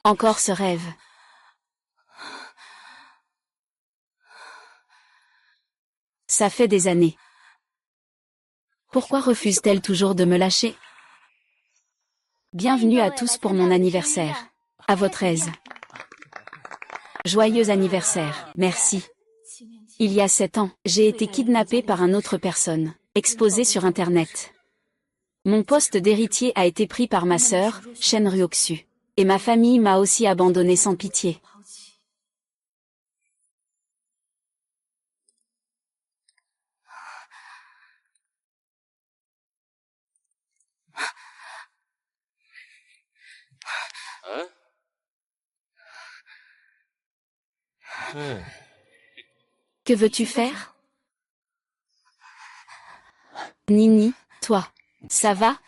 Encore ce rêve. Ça fait des années. Pourquoi refuse-t-elle toujours de me lâcher? Bienvenue à tous pour mon anniversaire. À votre aise. Joyeux anniversaire. Merci. Il y a 7 ans, j'ai été kidnappée par une autre personne, exposée sur Internet. Mon poste d'héritier a été pris par ma sœur, Shen Ryoksu. Et ma famille m'a aussi abandonnée sans pitié. Que veux-tu faire? Nini, toi, ça va?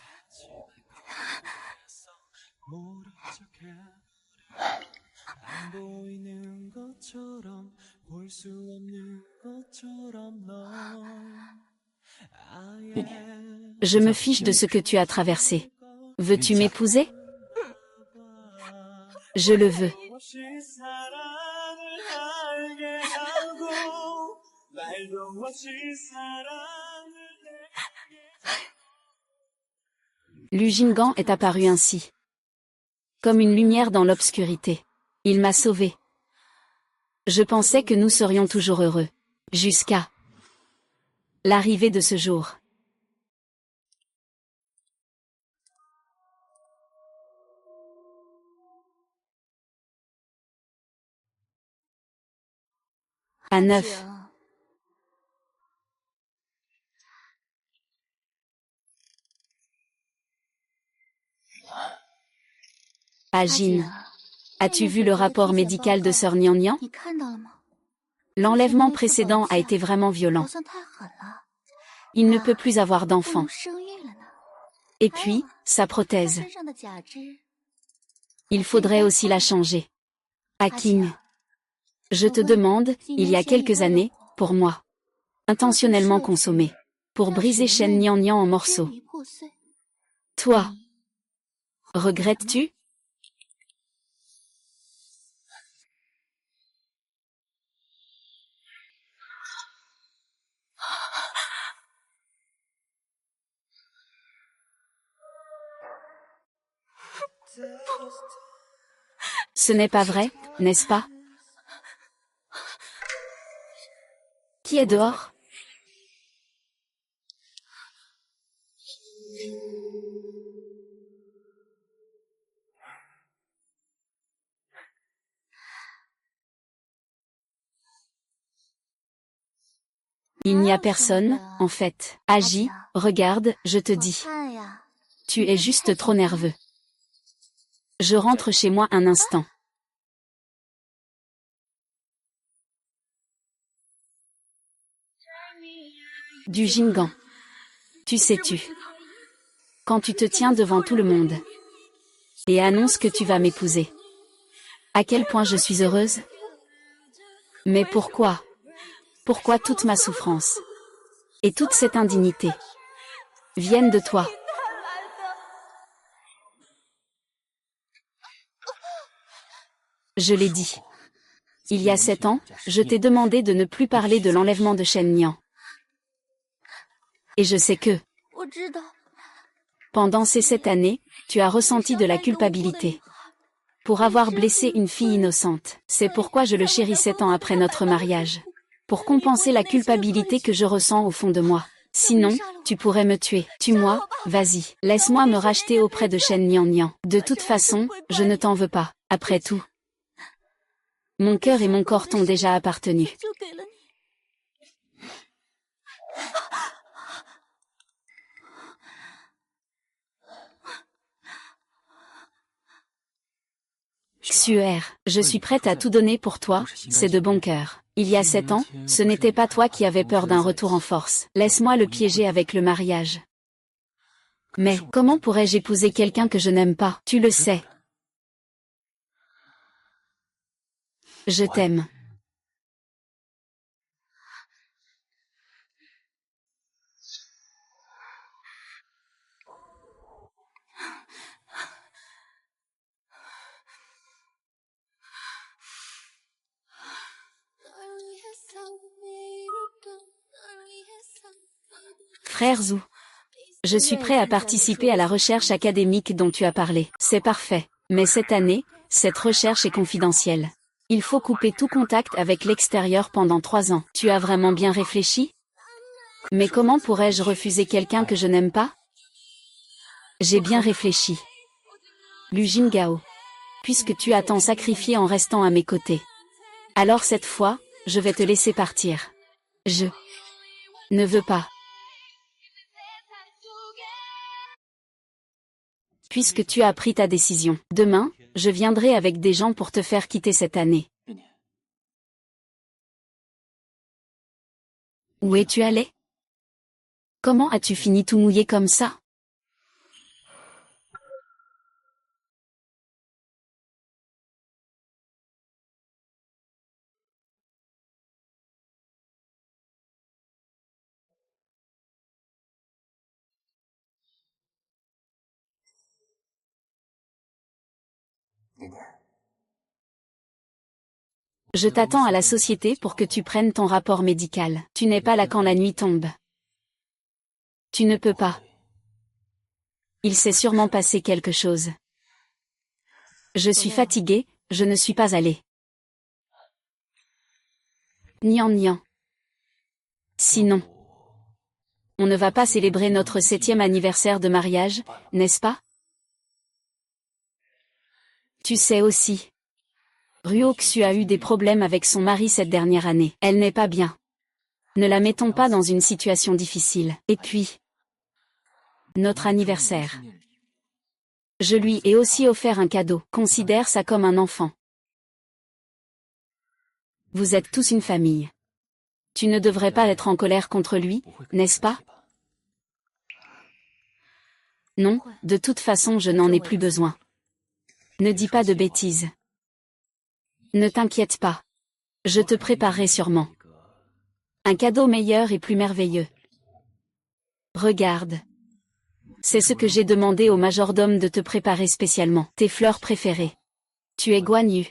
Je me fiche de ce que tu as traversé. Veux-tu m'épouser? Je le veux. Lu Jingan est apparu ainsi. Comme une lumière dans l'obscurité. Il m'a sauvé. Je pensais que nous serions toujours heureux. Jusqu'à l'arrivée de ce jour. À 9. À Jin. As-tu vu le rapport médical de Sœur Nian Nian? L'enlèvement précédent a été vraiment violent. Il ne peut plus avoir d'enfant. Et puis, sa prothèse. Il faudrait aussi la changer. Haking. Je te demande, il y a quelques années, pour moi. Intentionnellement consommé. Pour briser Shen Nian Nian en morceaux. Toi. Regrettes-tu? Ce n'est pas vrai, n'est-ce pas? Qui est dehors? Il n'y a personne, en fait. Agis, regarde, je te dis. Tu es juste trop nerveux. Je rentre chez moi un instant. Du Jingan. Tu sais-tu. Quand tu te tiens devant tout le monde. Et annonces que tu vas m'épouser. À quel point je suis heureuse? Mais pourquoi? Pourquoi toute ma souffrance? Et toute cette indignité? Viennent de toi. Je l'ai dit. Il y a 7 ans, je t'ai demandé de ne plus parler de l'enlèvement de Shen Nian. Et je sais que, pendant ces 7 années, tu as ressenti de la culpabilité. Pour avoir blessé une fille innocente. C'est pourquoi je le chéris 7 ans après notre mariage. Pour compenser la culpabilité que je ressens au fond de moi. Sinon, tu pourrais me tuer. Tue-moi, vas-y. Laisse-moi me racheter auprès de Shen Nian Nian. De toute façon, je ne t'en veux pas. Après tout. Mon cœur et mon corps t'ont déjà appartenu. Xuer, je suis prête à tout donner pour toi, c'est de bon cœur. Il y a 7 ans, ce n'était pas toi qui avais peur d'un retour en force. Laisse-moi le piéger avec le mariage. Mais, comment pourrais-je épouser quelqu'un que je n'aime pas? Tu le sais. Je t'aime. Frère Zhu, je suis prêt à participer à la recherche académique dont tu as parlé. C'est parfait. Mais cette année, cette recherche est confidentielle. Il faut couper tout contact avec l'extérieur pendant 3 ans. Tu as vraiment bien réfléchi? Mais comment pourrais-je refuser quelqu'un que je n'aime pas? J'ai bien réfléchi. Lu Jingao. Puisque tu as tant sacrifié en restant à mes côtés. Alors cette fois, je vais te laisser partir. Je ne veux pas. Puisque tu as pris ta décision. Demain, je viendrai avec des gens pour te faire quitter cette année. Où es-tu allé? Comment as-tu fini tout mouillé comme ça? Je t'attends à la société pour que tu prennes ton rapport médical. Tu n'es pas là quand la nuit tombe. Tu ne peux pas. Il s'est sûrement passé quelque chose. Je suis fatiguée, je ne suis pas allée. Nian nian. Sinon, on ne va pas célébrer notre 7e anniversaire de mariage, n'est-ce pas? Tu sais aussi. Ruo Xu a eu des problèmes avec son mari cette dernière année. Elle n'est pas bien. Ne la mettons pas dans une situation difficile. Et puis, notre anniversaire. Je lui ai aussi offert un cadeau. Considère ça comme un enfant. Vous êtes tous une famille. Tu ne devrais pas être en colère contre lui, n'est-ce pas? Non, de toute façon je n'en ai plus besoin. Ne dis pas de bêtises. Ne t'inquiète pas. Je te préparerai sûrement un cadeau meilleur et plus merveilleux. Regarde. C'est ce que j'ai demandé au majordome de te préparer spécialement. Tes fleurs préférées. Tu es Guan Yu.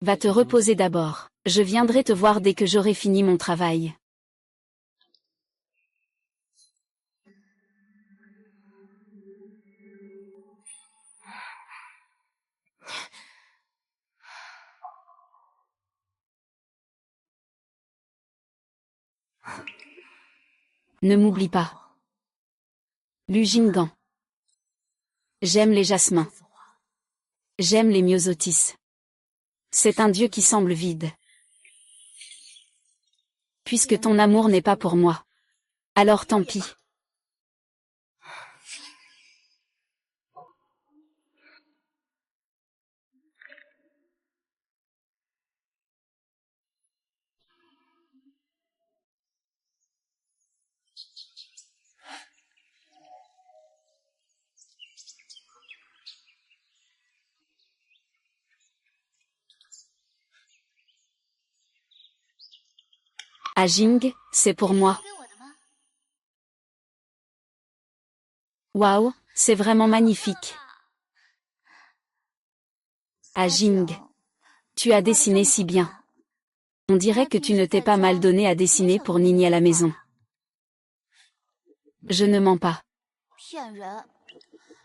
Va te reposer d'abord. Je viendrai te voir dès que j'aurai fini mon travail. Ne m'oublie pas. Lu Jinggan. J'aime les jasmins. J'aime les myosotis. C'est un dieu qui semble vide. Puisque ton amour n'est pas pour moi. Alors tant pis. Ah Jing, c'est pour moi. Waouh, c'est vraiment magnifique. Ah Jing, tu as dessiné si bien. On dirait que tu ne t'es pas mal donné à dessiner pour Nini à la maison. Je ne mens pas.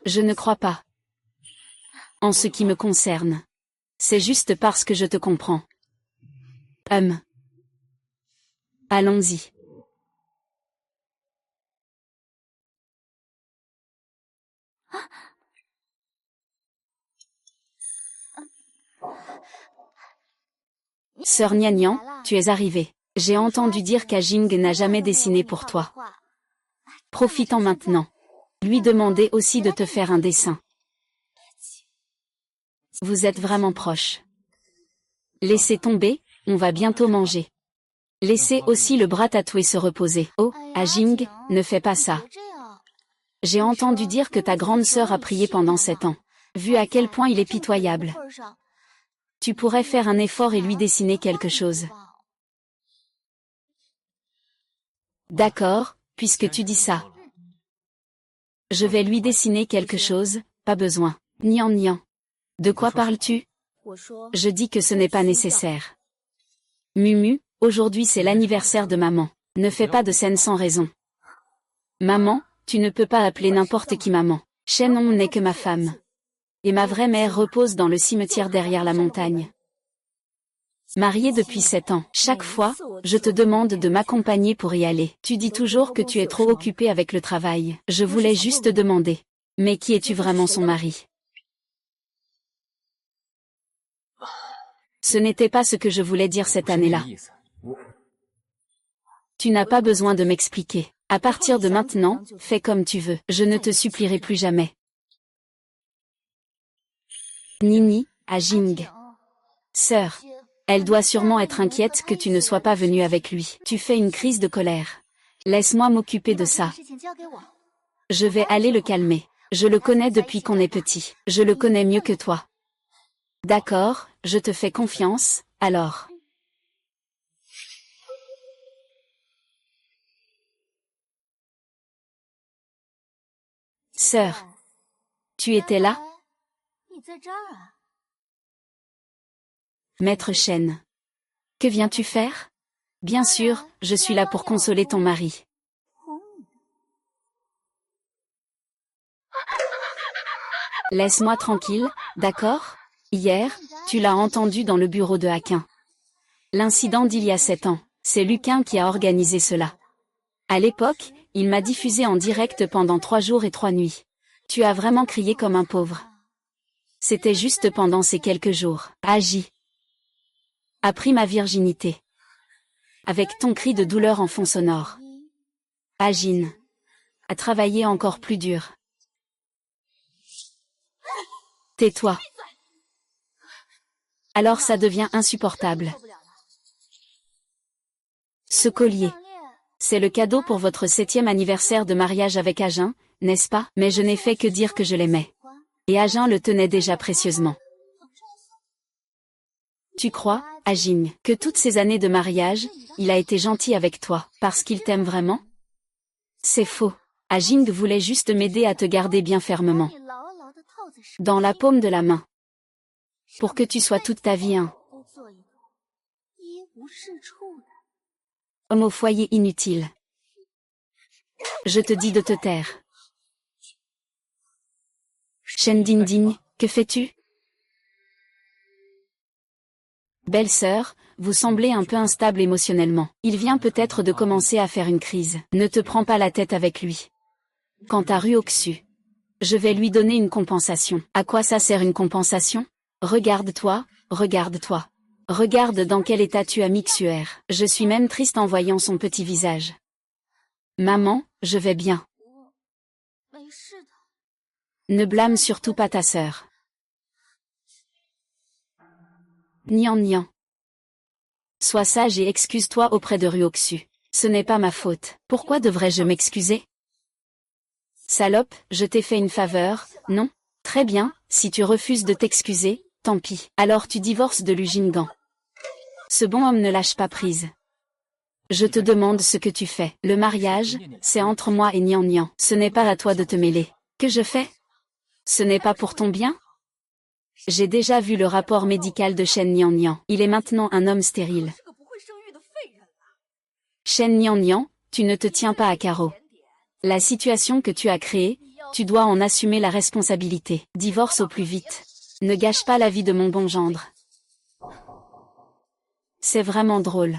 Je ne crois pas. En ce qui me concerne. C'est juste parce que je te comprends. Allons-y. Sœur Nian Nian, tu es arrivée. J'ai entendu dire qu'Ajing n'a jamais dessiné pour toi. Profitant maintenant. Lui demander aussi de te faire un dessin. Vous êtes vraiment proches. Laissez tomber, on va bientôt manger. Laissez aussi le bras tatoué se reposer. Oh, Ajing, ne fais pas ça. J'ai entendu dire que ta grande sœur a prié pendant 7 ans. Vu à quel point il est pitoyable. Tu pourrais faire un effort et lui dessiner quelque chose. D'accord, puisque tu dis ça. Je vais lui dessiner quelque chose, pas besoin. Nian Nian. De quoi parles-tu? Je dis que ce n'est pas nécessaire. Mumu, aujourd'hui c'est l'anniversaire de maman. Ne fais pas de scène sans raison. Maman, tu ne peux pas appeler n'importe qui maman. Shennon n'est que ma femme. Et ma vraie mère repose dans le cimetière derrière la montagne. Mariée depuis 7 ans, chaque fois, je te demande de m'accompagner pour y aller. Tu dis toujours que tu es trop occupée avec le travail. Je voulais juste demander. Mais qui es-tu vraiment son mari? Ce n'était pas ce que je voulais dire cette année-là. Tu n'as pas besoin de m'expliquer. À partir de maintenant, fais comme tu veux. Je ne te supplierai plus jamais. Nini, à Jing. Sœur. Elle doit sûrement être inquiète que tu ne sois pas venue avec lui. Tu fais une crise de colère. Laisse-moi m'occuper de ça. Je vais aller le calmer. Je le connais depuis qu'on est petit. Je le connais mieux que toi. D'accord, je te fais confiance, alors. Sœur. Tu étais là? Maître Shen. Que viens-tu faire? Bien sûr, je suis là pour consoler ton mari. Laisse-moi tranquille, d'accord? Hier, tu l'as entendu dans le bureau de Haquin. L'incident d'il y a 7 ans, c'est Luquin qui a organisé cela. À l'époque, il m'a diffusé en direct pendant 3 jours et 3 nuits. Tu as vraiment crié comme un pauvre. C'était juste pendant ces quelques jours. Agis. A pris ma virginité. Avec ton cri de douleur en fond sonore. Agine. A travaillé encore plus dur. Tais-toi. Alors ça devient insupportable. Ce collier. C'est le cadeau pour votre 7e anniversaire de mariage avec Agin, n'est-ce pas? Mais je n'ai fait que dire que je l'aimais. Et Agin le tenait déjà précieusement. Tu crois, Agin, que toutes ces années de mariage, il a été gentil avec toi, parce qu'il t'aime vraiment? C'est faux. Agin voulait juste m'aider à te garder bien fermement. Dans la paume de la main. Pour que tu sois toute ta vie un homme au foyer inutile. Je te dis de te taire. Shen Dinding, que fais-tu? Belle-sœur, vous semblez un peu instable émotionnellement. Il vient peut-être de commencer à faire une crise. Ne te prends pas la tête avec lui. Quant à Ruoxu, je vais lui donner une compensation. À quoi ça sert une compensation? Regarde-toi, regarde-toi. Regarde dans quel état tu as mis Xuer. Je suis même triste en voyant son petit visage. Maman, je vais bien. Ne blâme surtout pas ta sœur. Nian Nian. Sois sage et excuse-toi auprès de Ruoxu. Ce n'est pas ma faute. Pourquoi devrais-je m'excuser? Salope, je t'ai fait une faveur, non? Très bien, si tu refuses de t'excuser, tant pis. Alors tu divorces de Lu Jingan. Ce bon homme ne lâche pas prise. Je te demande ce que tu fais. Le mariage, c'est entre moi et Nian Nian. Ce n'est pas à toi de te mêler. Que je fais? Ce n'est pas pour ton bien? J'ai déjà vu le rapport médical de Shen Nian Nian. Il est maintenant un homme stérile. Shen Nian Nian, tu ne te tiens pas à carreau. La situation que tu as créée, tu dois en assumer la responsabilité. Divorce au plus vite. Ne gâche pas la vie de mon bon gendre. C'est vraiment drôle.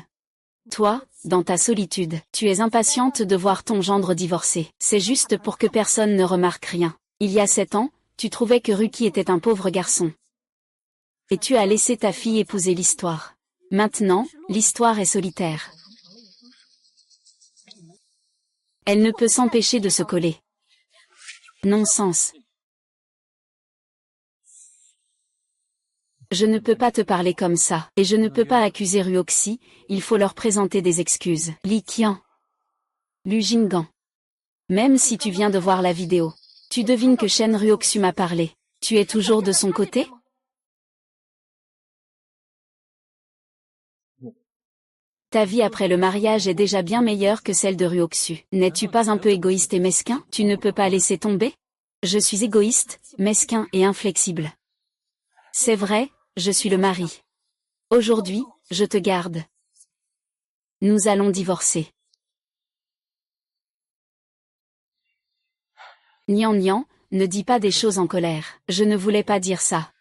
Toi, dans ta solitude, tu es impatiente de voir ton gendre divorcer. C'est juste pour que personne ne remarque rien. Il y a 7 ans, tu trouvais que Ruki était un pauvre garçon. Et tu as laissé ta fille épouser l'histoire. Maintenant, l'histoire est solitaire. Elle ne peut s'empêcher de se coller. Non-sens. Je ne peux pas te parler comme ça, et je ne peux pas accuser Ruoxi, il faut leur présenter des excuses. Li Qian. Lu Jingan. Même si tu viens de voir la vidéo, tu devines que Shen Ruoxu m'a parlé. Tu es toujours de son côté? Ta vie après le mariage est déjà bien meilleure que celle de Ruoxu. N'es-tu pas un peu égoïste et mesquin? Tu ne peux pas laisser tomber? Je suis égoïste, mesquin et inflexible. C'est vrai, je suis le mari. Aujourd'hui, je te garde. Nous allons divorcer. Nian Nian, ne dis pas des choses en colère. Je ne voulais pas dire ça.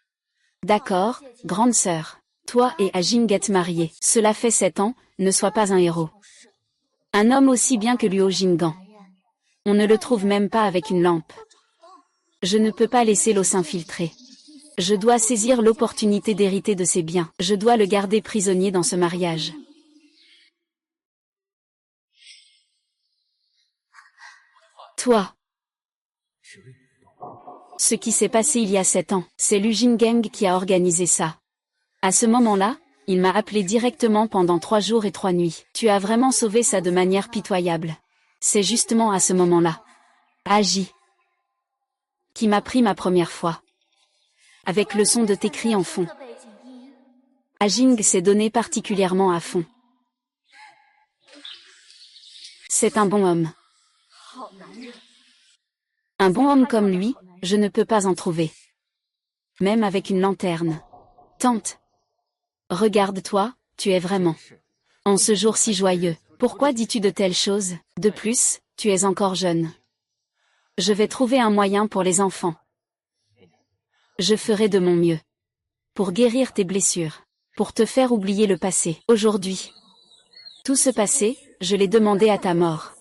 D'accord, grande sœur. Toi et Ajing êtes mariés. Cela fait 7 ans, ne sois pas un héros. Un homme aussi bien que Luo Jinggan. On ne le trouve même pas avec une lampe. Je ne peux pas laisser l'eau s'infiltrer. Je dois saisir l'opportunité d'hériter de ses biens. Je dois le garder prisonnier dans ce mariage. Toi. Ce qui s'est passé il y a 7 ans, c'est Lu Jingeng qui a organisé ça. À ce moment-là, il m'a appelé directement pendant 3 jours et 3 nuits. Tu as vraiment sauvé ça de manière pitoyable. C'est justement à ce moment-là. Agi. Qui m'a pris ma première fois. Avec le son de tes cris en fond. Ajing s'est donné particulièrement à fond. C'est un bon homme. Un bon homme comme lui, je ne peux pas en trouver. Même avec une lanterne. Tante. Regarde-toi, tu es vraiment. En ce jour si joyeux, pourquoi dis-tu de telles choses? De plus, tu es encore jeune. Je vais trouver un moyen pour les enfants. Je ferai de mon mieux. Pour guérir tes blessures. Pour te faire oublier le passé. Aujourd'hui. Tout ce passé, je l'ai demandé à ta mort.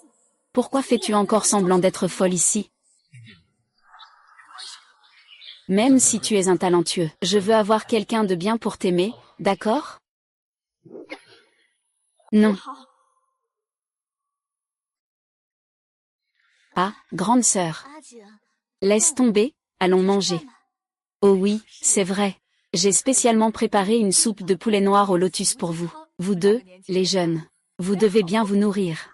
Pourquoi fais-tu encore semblant d'être folle ici? Même si tu es un talentueux, je veux avoir quelqu'un de bien pour t'aimer, d'accord? Non. Ah, grande sœur. Laisse tomber, allons manger. Oh oui, c'est vrai. J'ai spécialement préparé une soupe de poulet noir au lotus pour vous. Vous deux, les jeunes. Vous devez bien vous nourrir.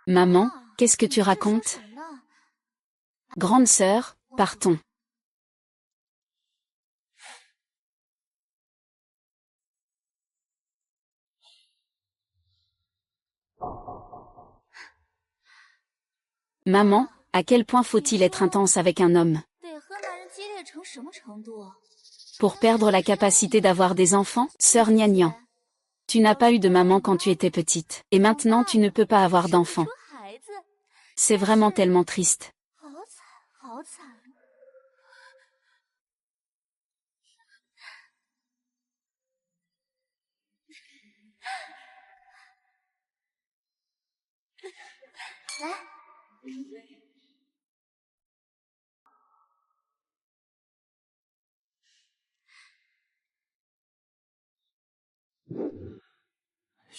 Maman, qu'est-ce que tu racontes? Grande sœur, partons. Maman, à quel point faut-il être intense avec un homme? Pour perdre la capacité d'avoir des enfants, sœur Nian Nian. Tu n'as pas eu de maman quand tu étais petite, et maintenant tu ne peux pas avoir d'enfant. C'est vraiment tellement triste.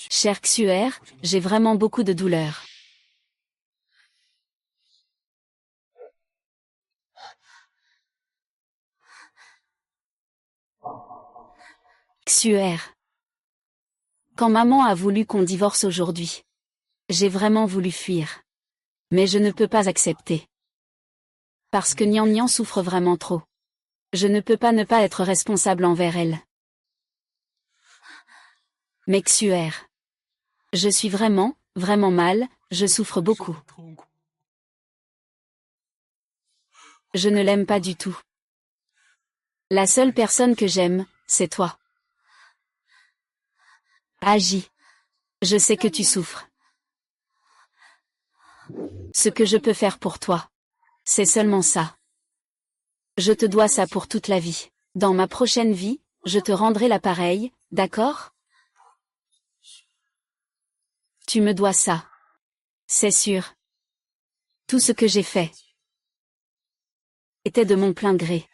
Cher Xuer, j'ai vraiment beaucoup de douleur. Xuer. Quand maman a voulu qu'on divorce aujourd'hui, j'ai vraiment voulu fuir. Mais je ne peux pas accepter. Parce que Nian Nian souffre vraiment trop. Je ne peux pas ne pas être responsable envers elle. Mais Xuer. Je suis vraiment, vraiment mal, je souffre beaucoup. Je ne l'aime pas du tout. La seule personne que j'aime, c'est toi. Agis. Je sais que tu souffres. Ce que je peux faire pour toi, c'est seulement ça. Je te dois ça pour toute la vie. Dans ma prochaine vie, je te rendrai l'appareil, d'accord? Tu me dois ça. C'est sûr. Tout ce que j'ai fait était de mon plein gré.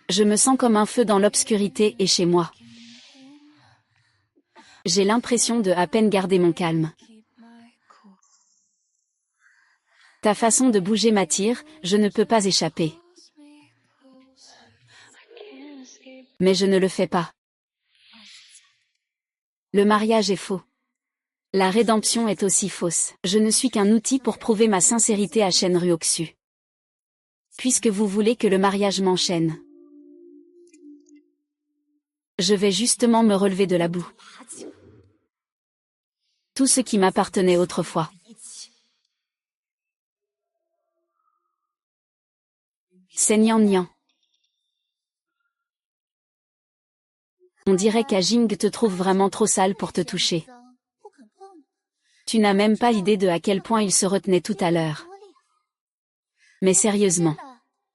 Je me sens comme un feu dans l'obscurité et chez moi. J'ai l'impression de à peine garder mon calme. Ta façon de bouger m'attire, je ne peux pas échapper. Mais je ne le fais pas. Le mariage est faux. La rédemption est aussi fausse. Je ne suis qu'un outil pour prouver ma sincérité à Shenryu Oxu. Puisque vous voulez que le mariage m'enchaîne. Je vais justement me relever de la boue. Tout ce qui m'appartenait autrefois. C'est Nian Nian. On dirait qu'Ajing te trouve vraiment trop sale pour te toucher. Tu n'as même pas idée de à quel point il se retenait tout à l'heure. Mais sérieusement,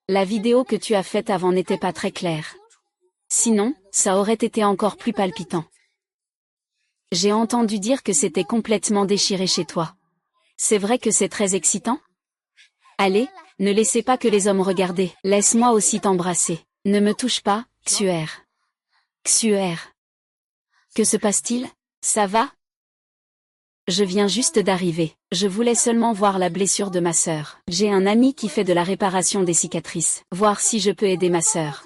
la vidéo que tu as faite avant n'était pas très claire. Sinon, ça aurait été encore plus palpitant. J'ai entendu dire que c'était complètement déchiré chez toi. C'est vrai que c'est très excitant? Allez, ne laissez pas que les hommes regardent. Laisse-moi aussi t'embrasser. Ne me touche pas, Xuer. Xuer. Que se passe-t-il? Ça va? Je viens juste d'arriver. Je voulais seulement voir la blessure de ma sœur. J'ai un ami qui fait de la réparation des cicatrices. Voir si je peux aider ma sœur.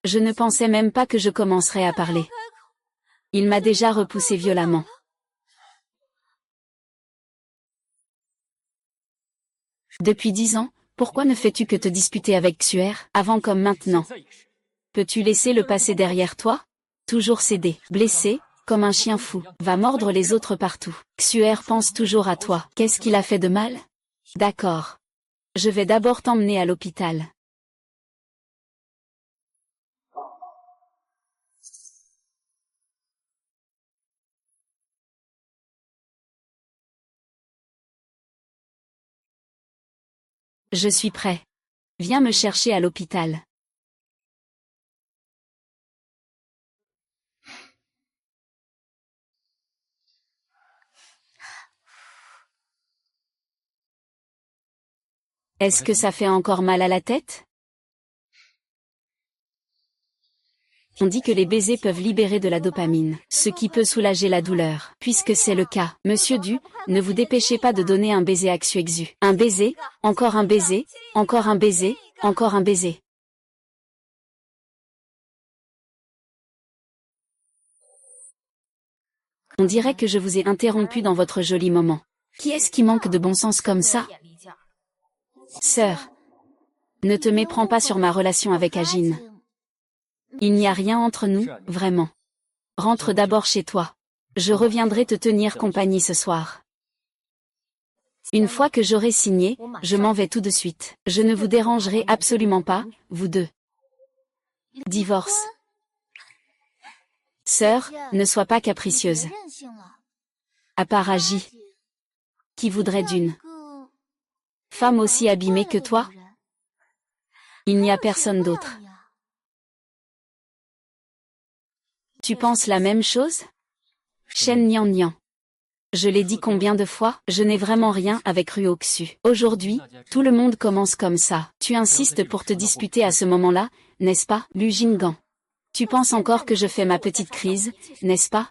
Je ne pensais même pas que je commencerais à parler. Il m'a déjà repoussé violemment. Depuis 10 ans, pourquoi ne fais-tu que te disputer avec Xuer, avant comme maintenant? Peux-tu laisser le passé derrière toi? Toujours céder, blessé, comme un chien fou, va mordre les autres partout. Xuer pense toujours à toi. Qu'est-ce qu'il a fait de mal? D'accord. Je vais d'abord t'emmener à l'hôpital. Je suis prêt. Viens me chercher à l'hôpital. Est-ce que ça fait encore mal à la tête? On dit que les baisers peuvent libérer de la dopamine, ce qui peut soulager la douleur. Puisque c'est le cas, Monsieur Du, ne vous dépêchez pas de donner un baiser à Xuexu. Un baiser, encore un baiser, encore un baiser, encore un baiser. On dirait que je vous ai interrompu dans votre joli moment. Qui est-ce qui manque de bon sens comme ça? Sœur, ne te méprends pas sur ma relation avec Ajin. Il n'y a rien entre nous, vraiment. Rentre d'abord chez toi. Je reviendrai te tenir compagnie ce soir. Une fois que j'aurai signé, je m'en vais tout de suite. Je ne vous dérangerai absolument pas, vous deux. Divorce. Sœur, ne sois pas capricieuse. À part Agi. Qui voudrait d'une femme aussi abîmée que toi? Il n'y a personne d'autre. Tu penses la même chose? Shen Nian Nian. Je l'ai dit combien de fois, je n'ai vraiment rien avec Ruoxu. Aujourd'hui, tout le monde commence comme ça. Tu insistes pour te disputer à ce moment-là, n'est-ce pas, Lu Jinggan? Tu penses encore que je fais ma petite crise, n'est-ce pas?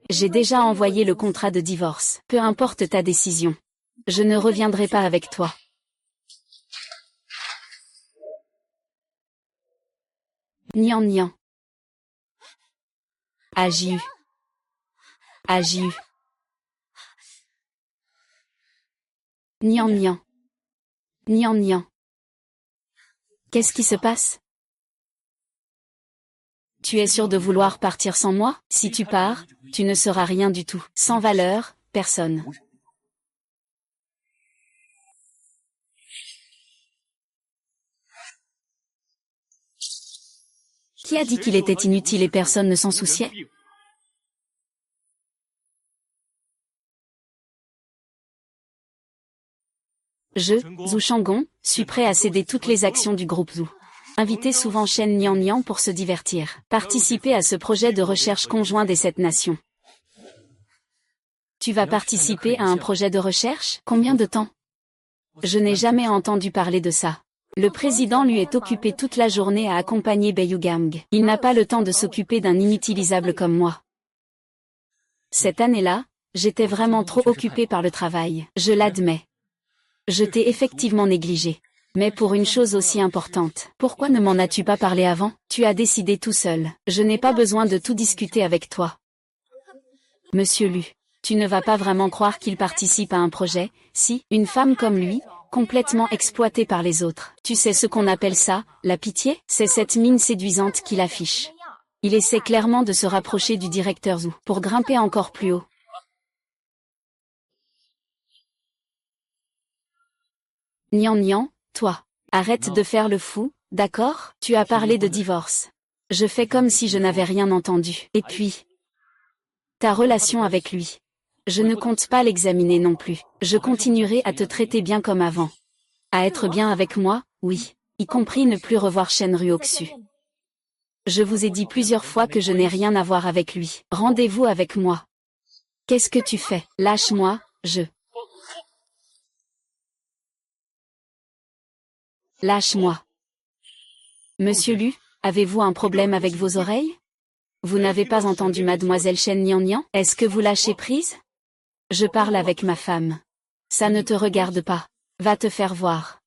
J'ai déjà envoyé le contrat de divorce. Peu importe ta décision. Je ne reviendrai pas avec toi. Nian Nian. Agiu. Agiu. Nian Nian. Nian Nian. Qu'est-ce qui se passe? Tu es sûr de vouloir partir sans moi? Si tu pars, tu ne seras rien du tout. Sans valeur, personne. Qui a dit qu'il était inutile et personne ne s'en souciait? Je, Zhu Shanggong, suis prêt à céder toutes les actions du groupe Zhu. Inviter souvent Shen Nian Nian pour se divertir. Participer à ce projet de recherche conjoint des 7 nations. Tu vas participer à un projet de recherche? Combien de temps? Je n'ai jamais entendu parler de ça. Le président lui est occupé toute la journée à accompagner Beiyugang. Il n'a pas le temps de s'occuper d'un inutilisable comme moi. Cette année-là, j'étais vraiment trop occupé par le travail. Je l'admets. Je t'ai effectivement négligé. Mais pour une chose aussi importante, pourquoi ne m'en as-tu pas parlé avant? Tu as décidé tout seul. Je n'ai pas besoin de tout discuter avec toi. Monsieur Lu, tu ne vas pas vraiment croire qu'il participe à un projet, si, une femme comme lui, complètement exploitée par les autres. Tu sais ce qu'on appelle ça, la pitié? C'est cette mine séduisante qu'il affiche. Il essaie clairement de se rapprocher du directeur Zhu, pour grimper encore plus haut. Nian Nian, toi, Arrête de faire le fou, d'accord? Tu as parlé de divorce. Je fais comme si je n'avais rien entendu. Et puis, ta relation avec lui. Je ne compte pas l'examiner non plus. Je continuerai à te traiter bien comme avant. À être bien avec moi, oui. Y compris ne plus revoir Shenryu Oxu. Je vous ai dit plusieurs fois que je n'ai rien à voir avec lui. Rendez-vous avec moi. Qu'est-ce que tu fais? Lâche-moi, Lâche-moi. Monsieur Lu, avez-vous un problème avec vos oreilles? Vous n'avez pas entendu mademoiselle Shen Nian Nian? Est-ce que vous lâchez prise? Je parle avec ma femme. Ça ne te regarde pas. Va te faire voir.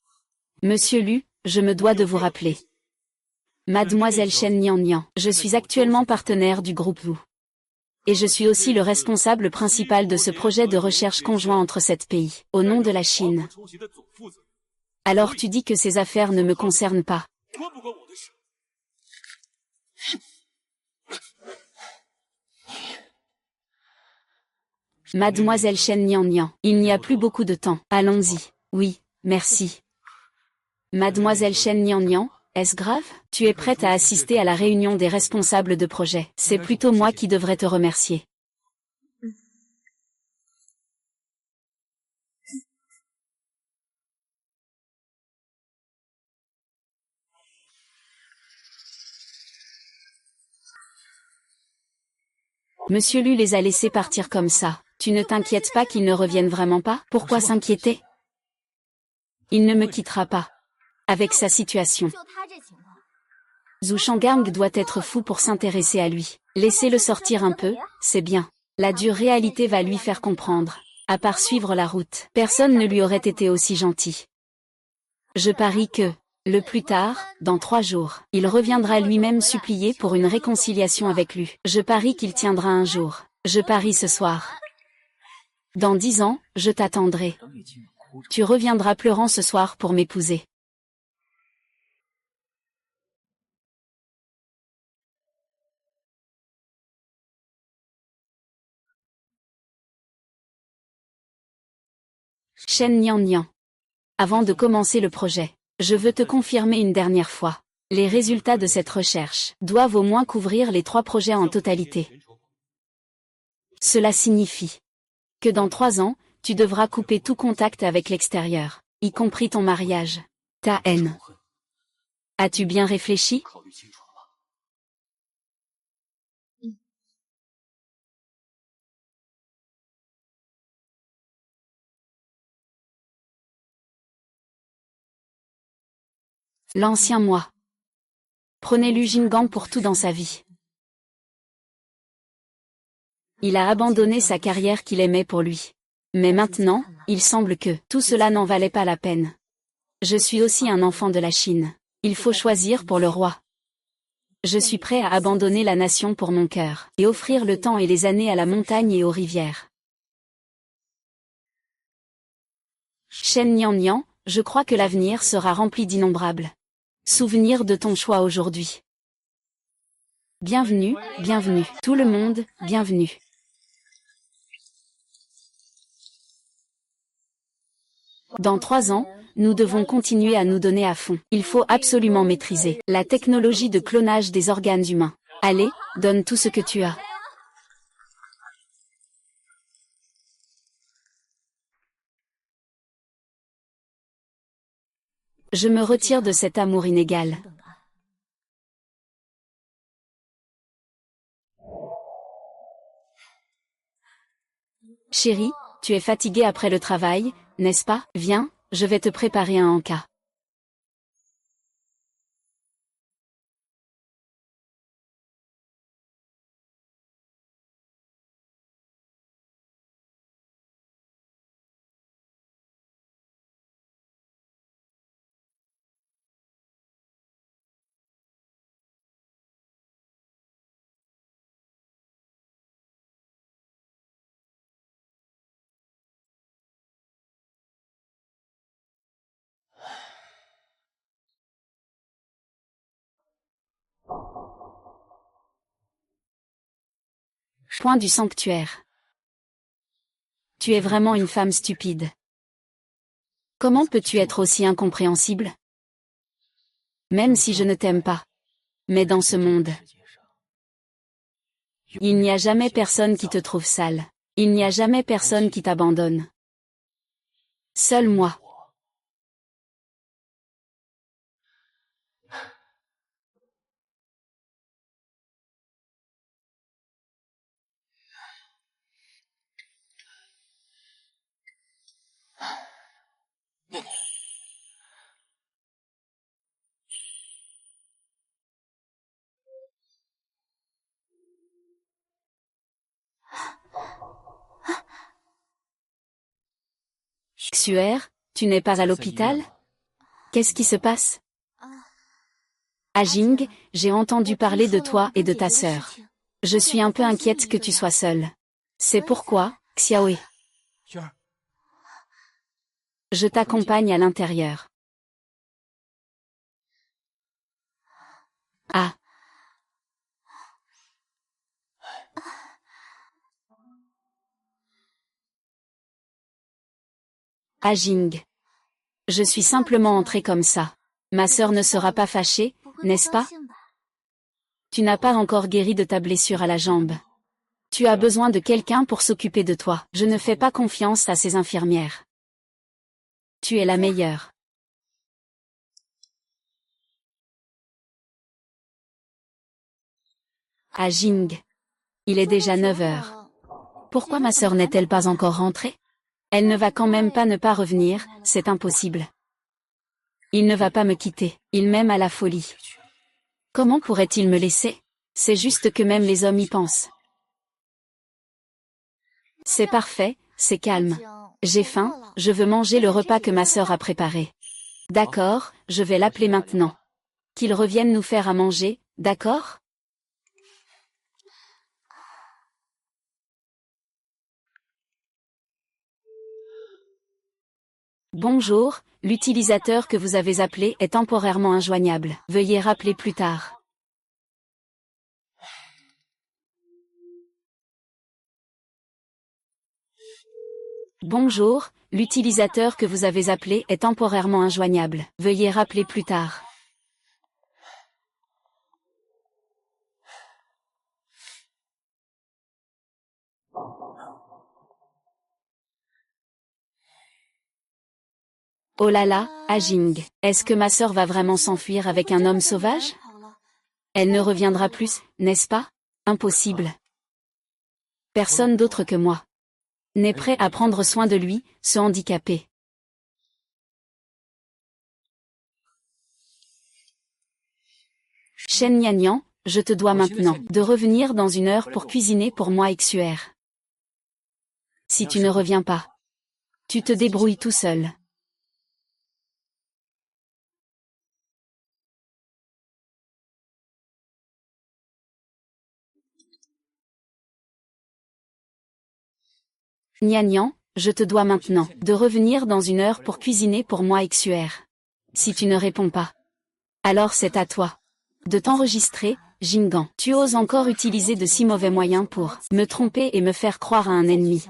Monsieur Lu, je me dois de vous rappeler. Mademoiselle Shen Nian Nian, je suis actuellement partenaire du groupe Wu. Et je suis aussi le responsable principal de ce projet de recherche conjoint entre 7 pays, au nom de la Chine. Alors tu dis que ces affaires ne me concernent pas. Mademoiselle Shen Nian Nian, il n'y a plus beaucoup de temps. Allons-y. Oui, merci. Mademoiselle Shen Nian Nian, est-ce grave? Tu es prête à assister à la réunion des responsables de projet. C'est plutôt moi qui devrais te remercier. Monsieur Lu les a laissés partir comme ça. Tu ne t'inquiètes pas qu'ils ne reviennent vraiment pas? Pourquoi s'inquiéter? Il ne me quittera pas. Avec sa situation. Zhu Shangang doit être fou pour s'intéresser à lui. Laissez-le sortir un peu, c'est bien. La dure réalité va lui faire comprendre. À part suivre la route, personne ne lui aurait été aussi gentil. Je parie que, le plus tard, dans 3 jours, il reviendra lui-même supplier pour une réconciliation avec lui. Je parie qu'il tiendra un jour. Je parie ce soir. Dans 10 ans, je t'attendrai. Tu reviendras pleurant ce soir pour m'épouser. Shen Nian Nian. Avant de commencer le projet, je veux te confirmer une dernière fois. Les résultats de cette recherche doivent au moins couvrir les 3 projets en totalité. Cela signifie que dans 3 ans, tu devras couper tout contact avec l'extérieur, y compris ton mariage. Ta haine. As-tu bien réfléchi? L'ancien moi. Prenez Lu Jinggang pour tout dans sa vie. Il a abandonné sa carrière qu'il aimait pour lui. Mais maintenant, il semble que tout cela n'en valait pas la peine. Je suis aussi un enfant de la Chine. Il faut choisir pour le roi. Je suis prêt à abandonner la nation pour mon cœur, et offrir le temps et les années à la montagne et aux rivières. Shen Nian Nian, je crois que l'avenir sera rempli d'innombrables souvenirs de ton choix aujourd'hui. Bienvenue, bienvenue. Tout le monde, bienvenue. Dans 3 ans, nous devons continuer à nous donner à fond. Il faut absolument maîtriser la technologie de clonage des organes humains. Allez, donne tout ce que tu as. Je me retire de cet amour inégal. Chérie, tu es fatiguée après le travail, n'est-ce pas? Viens, je vais te préparer un encas. Point du sanctuaire. Tu es vraiment une femme stupide. Comment peux-tu être aussi incompréhensible? Même si je ne t'aime pas. Mais dans ce monde, il n'y a jamais personne qui te trouve sale. Il n'y a jamais personne qui t'abandonne. Seul moi. Xuer, tu n'es pas à l'hôpital? Qu'est-ce qui se passe? Ajing, j'ai entendu parler de toi et de ta sœur. Je suis un peu inquiète que tu sois seule. C'est pourquoi, Xiaoe, je t'accompagne à l'intérieur. Ah. Ajing. Je suis simplement entrée comme ça. Ma sœur ne sera pas fâchée, n'est-ce pas? Tu n'as pas encore guéri de ta blessure à la jambe. Tu as besoin de quelqu'un pour s'occuper de toi. Je ne fais pas confiance à ces infirmières. Tu es la meilleure. Ajing. Il est déjà 9 heures. Pourquoi ma sœur n'est-elle pas encore rentrée? Elle ne va quand même pas ne pas revenir, c'est impossible. Il ne va pas me quitter, il m'aime à la folie. Comment pourrait-il me laisser? C'est juste que même les hommes y pensent. C'est parfait, c'est calme. J'ai faim, je veux manger le repas que ma sœur a préparé. D'accord, je vais l'appeler maintenant. Qu'il revienne nous faire à manger, d'accord? Bonjour, l'utilisateur que vous avez appelé est temporairement injoignable. Veuillez rappeler plus tard. Bonjour, l'utilisateur que vous avez appelé est temporairement injoignable. Veuillez rappeler plus tard. Oh là là, Ajing, est-ce que ma sœur va vraiment s'enfuir avec un homme sauvage? Elle ne reviendra plus, n'est-ce pas? Impossible. Personne d'autre que moi n'est prêt à prendre soin de lui, ce handicapé. Shen Nianyan, je te dois maintenant de revenir dans 1 heure pour cuisiner pour moi et Xuer. Si tu ne reviens pas, tu te débrouilles tout seul. Nianyan, je te dois maintenant de revenir dans 1 heure pour cuisiner pour moi et Xuer. Si tu ne réponds pas, alors c'est à toi de t'enregistrer, Jingan. Tu oses encore utiliser de si mauvais moyens pour me tromper et me faire croire à un ennemi.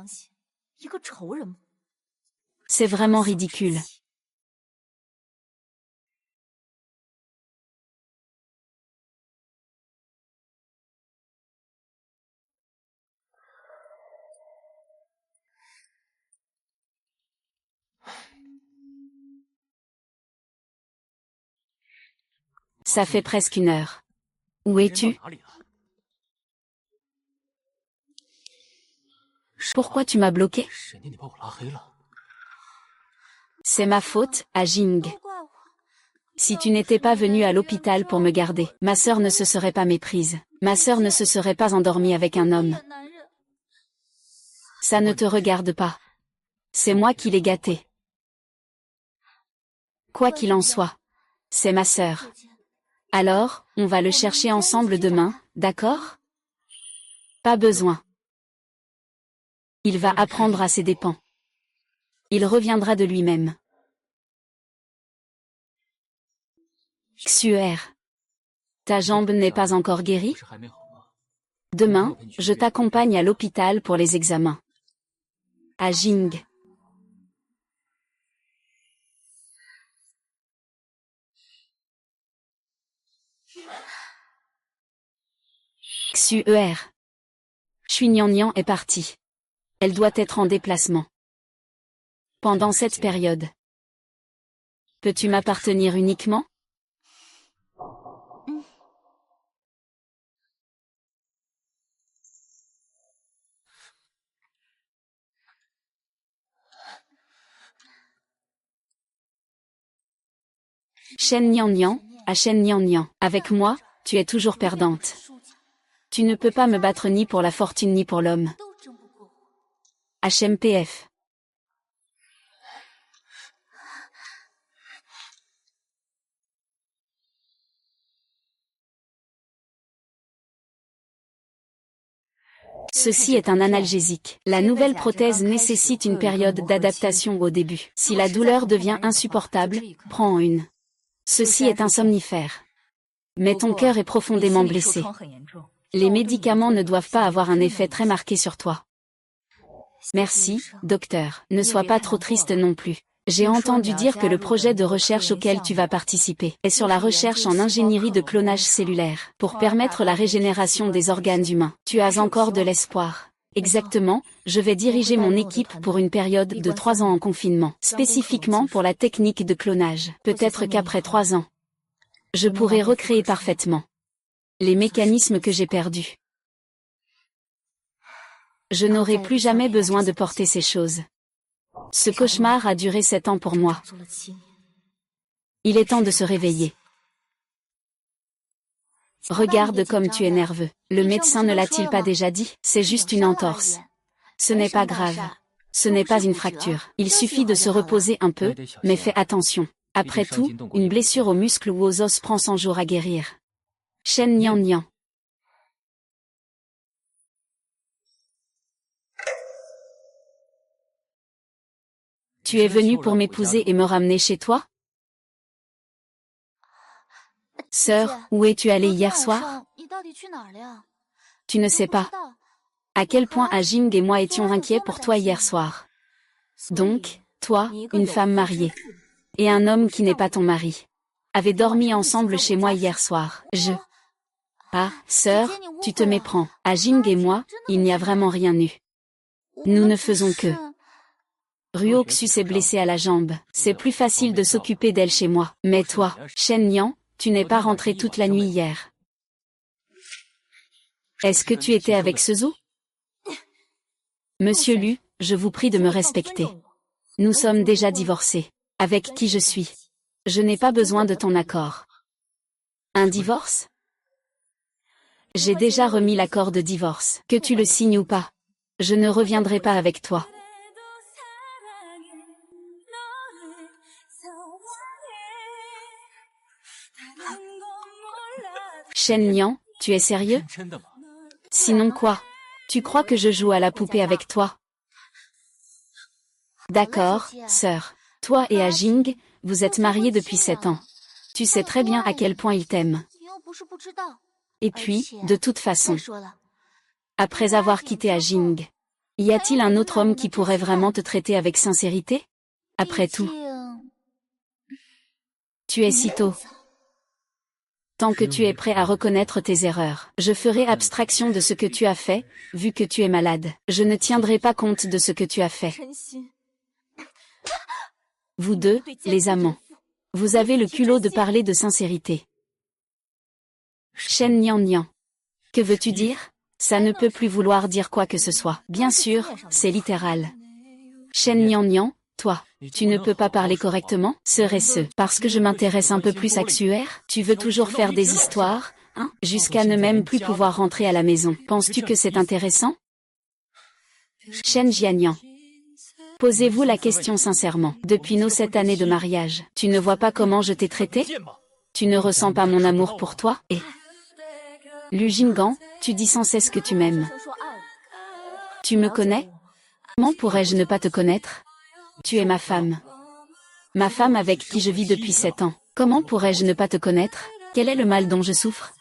C'est vraiment ridicule. Ça fait presque 1 heure. Où es-tu? Pourquoi tu m'as bloqué? C'est ma faute, Ajing. Si tu n'étais pas venu à l'hôpital pour me garder, ma sœur ne se serait pas méprise. Ma sœur ne se serait pas endormie avec un homme. Ça ne te regarde pas. C'est moi qui l'ai gâtée. Quoi qu'il en soit, c'est ma sœur. Alors, on va le chercher ensemble demain, d'accord? Pas besoin. Il va apprendre à ses dépens. Il reviendra de lui-même. Xuer. Ta jambe n'est pas encore guérie? Demain, je t'accompagne à l'hôpital pour les examens. Ajing. XUER. Chui Nian est partie. Elle doit être en déplacement. Pendant cette période. Peux-tu m'appartenir uniquement? Shen Nian, à Shen Nian. Avec moi, tu es toujours perdante. Tu ne peux pas me battre ni pour la fortune ni pour l'homme. HMPF. Ceci est un analgésique. La nouvelle prothèse nécessite une période d'adaptation au début. Si la douleur devient insupportable, prends une. Ceci est un somnifère. Mais ton cœur est profondément blessé. Les médicaments ne doivent pas avoir un effet très marqué sur toi. Merci, docteur. Ne sois pas trop triste non plus. J'ai entendu dire que le projet de recherche auquel tu vas participer est sur la recherche en ingénierie de clonage cellulaire, pour permettre la régénération des organes humains. Tu as encore de l'espoir. Exactement, je vais diriger mon équipe pour une période de 3 ans en confinement, spécifiquement pour la technique de clonage. Peut-être qu'après 3 ans, je pourrai recréer parfaitement les mécanismes que j'ai perdus. Je n'aurai plus jamais besoin de porter ces choses. Ce cauchemar a duré 7 ans pour moi. Il est temps de se réveiller. Regarde comme tu es nerveux. Le médecin ne l'a-t-il pas déjà dit? C'est juste une entorse. Ce n'est pas grave. Ce n'est pas une fracture. Il suffit de se reposer un peu, mais fais attention. Après tout, une blessure aux muscles ou aux os prend 100 jours à guérir. Shen Nian. Tu es venu pour m'épouser et me ramener chez toi? Sœur, où es-tu allée hier soir? Tu ne sais pas. À quel point Ajing et moi étions inquiets pour toi hier soir. Donc, toi, une femme mariée, et un homme qui n'est pas ton mari, avaient dormi ensemble chez moi hier soir. Ah, sœur, tu te méprends. Ajing et moi, il n'y a vraiment rien eu. Nous ne faisons que... Ruoxu s'est blessée à la jambe. C'est plus facile de s'occuper d'elle chez moi. Mais toi, Shen Nian, tu n'es pas rentré toute la nuit hier. Est-ce que tu étais avec Suzu? Monsieur Lu, je vous prie de me respecter. Nous sommes déjà divorcés. Avec qui je suis? Je n'ai pas besoin de ton accord. Un divorce? J'ai déjà remis l'accord de divorce. Que tu le signes ou pas, je ne reviendrai pas avec toi. Shen Nian, tu es sérieux? Sinon quoi? Tu crois que je joue à la poupée avec toi? D'accord, sœur. Toi et Ajing, vous êtes mariés depuis 7 ans. Tu sais très bien à quel point il t'aime. Et puis, de toute façon, après avoir quitté Ajing, y a-t-il un autre homme qui pourrait vraiment te traiter avec sincérité? Après tout, tu es si tôt. Tant que tu es prêt à reconnaître tes erreurs, je ferai abstraction de ce que tu as fait, vu que tu es malade. Je ne tiendrai pas compte de ce que tu as fait. Vous deux, les amants. Vous avez le culot de parler de sincérité. Shen Nian. Que veux-tu dire? Ça ne peut plus vouloir dire quoi que ce soit. Bien sûr, c'est littéral. Shen Nian, toi, tu ne peux pas parler correctement? Serait-ce parce que je m'intéresse un peu plus à XUER? Tu veux toujours faire des histoires, hein? Jusqu'à ne même plus pouvoir rentrer à la maison. Penses-tu que c'est intéressant? Shen Jianian. Posez-vous la question sincèrement. Depuis nos 7 années de mariage, tu ne vois pas comment je t'ai traité? Tu ne ressens pas mon amour pour toi? Et Lu Jinggan, tu dis sans cesse que tu m'aimes. Tu me connais? Comment pourrais-je ne pas te connaître? Tu es ma femme. Ma femme avec qui je vis depuis 7 ans. Comment pourrais-je ne pas te connaître? Quel est le mal dont je souffre?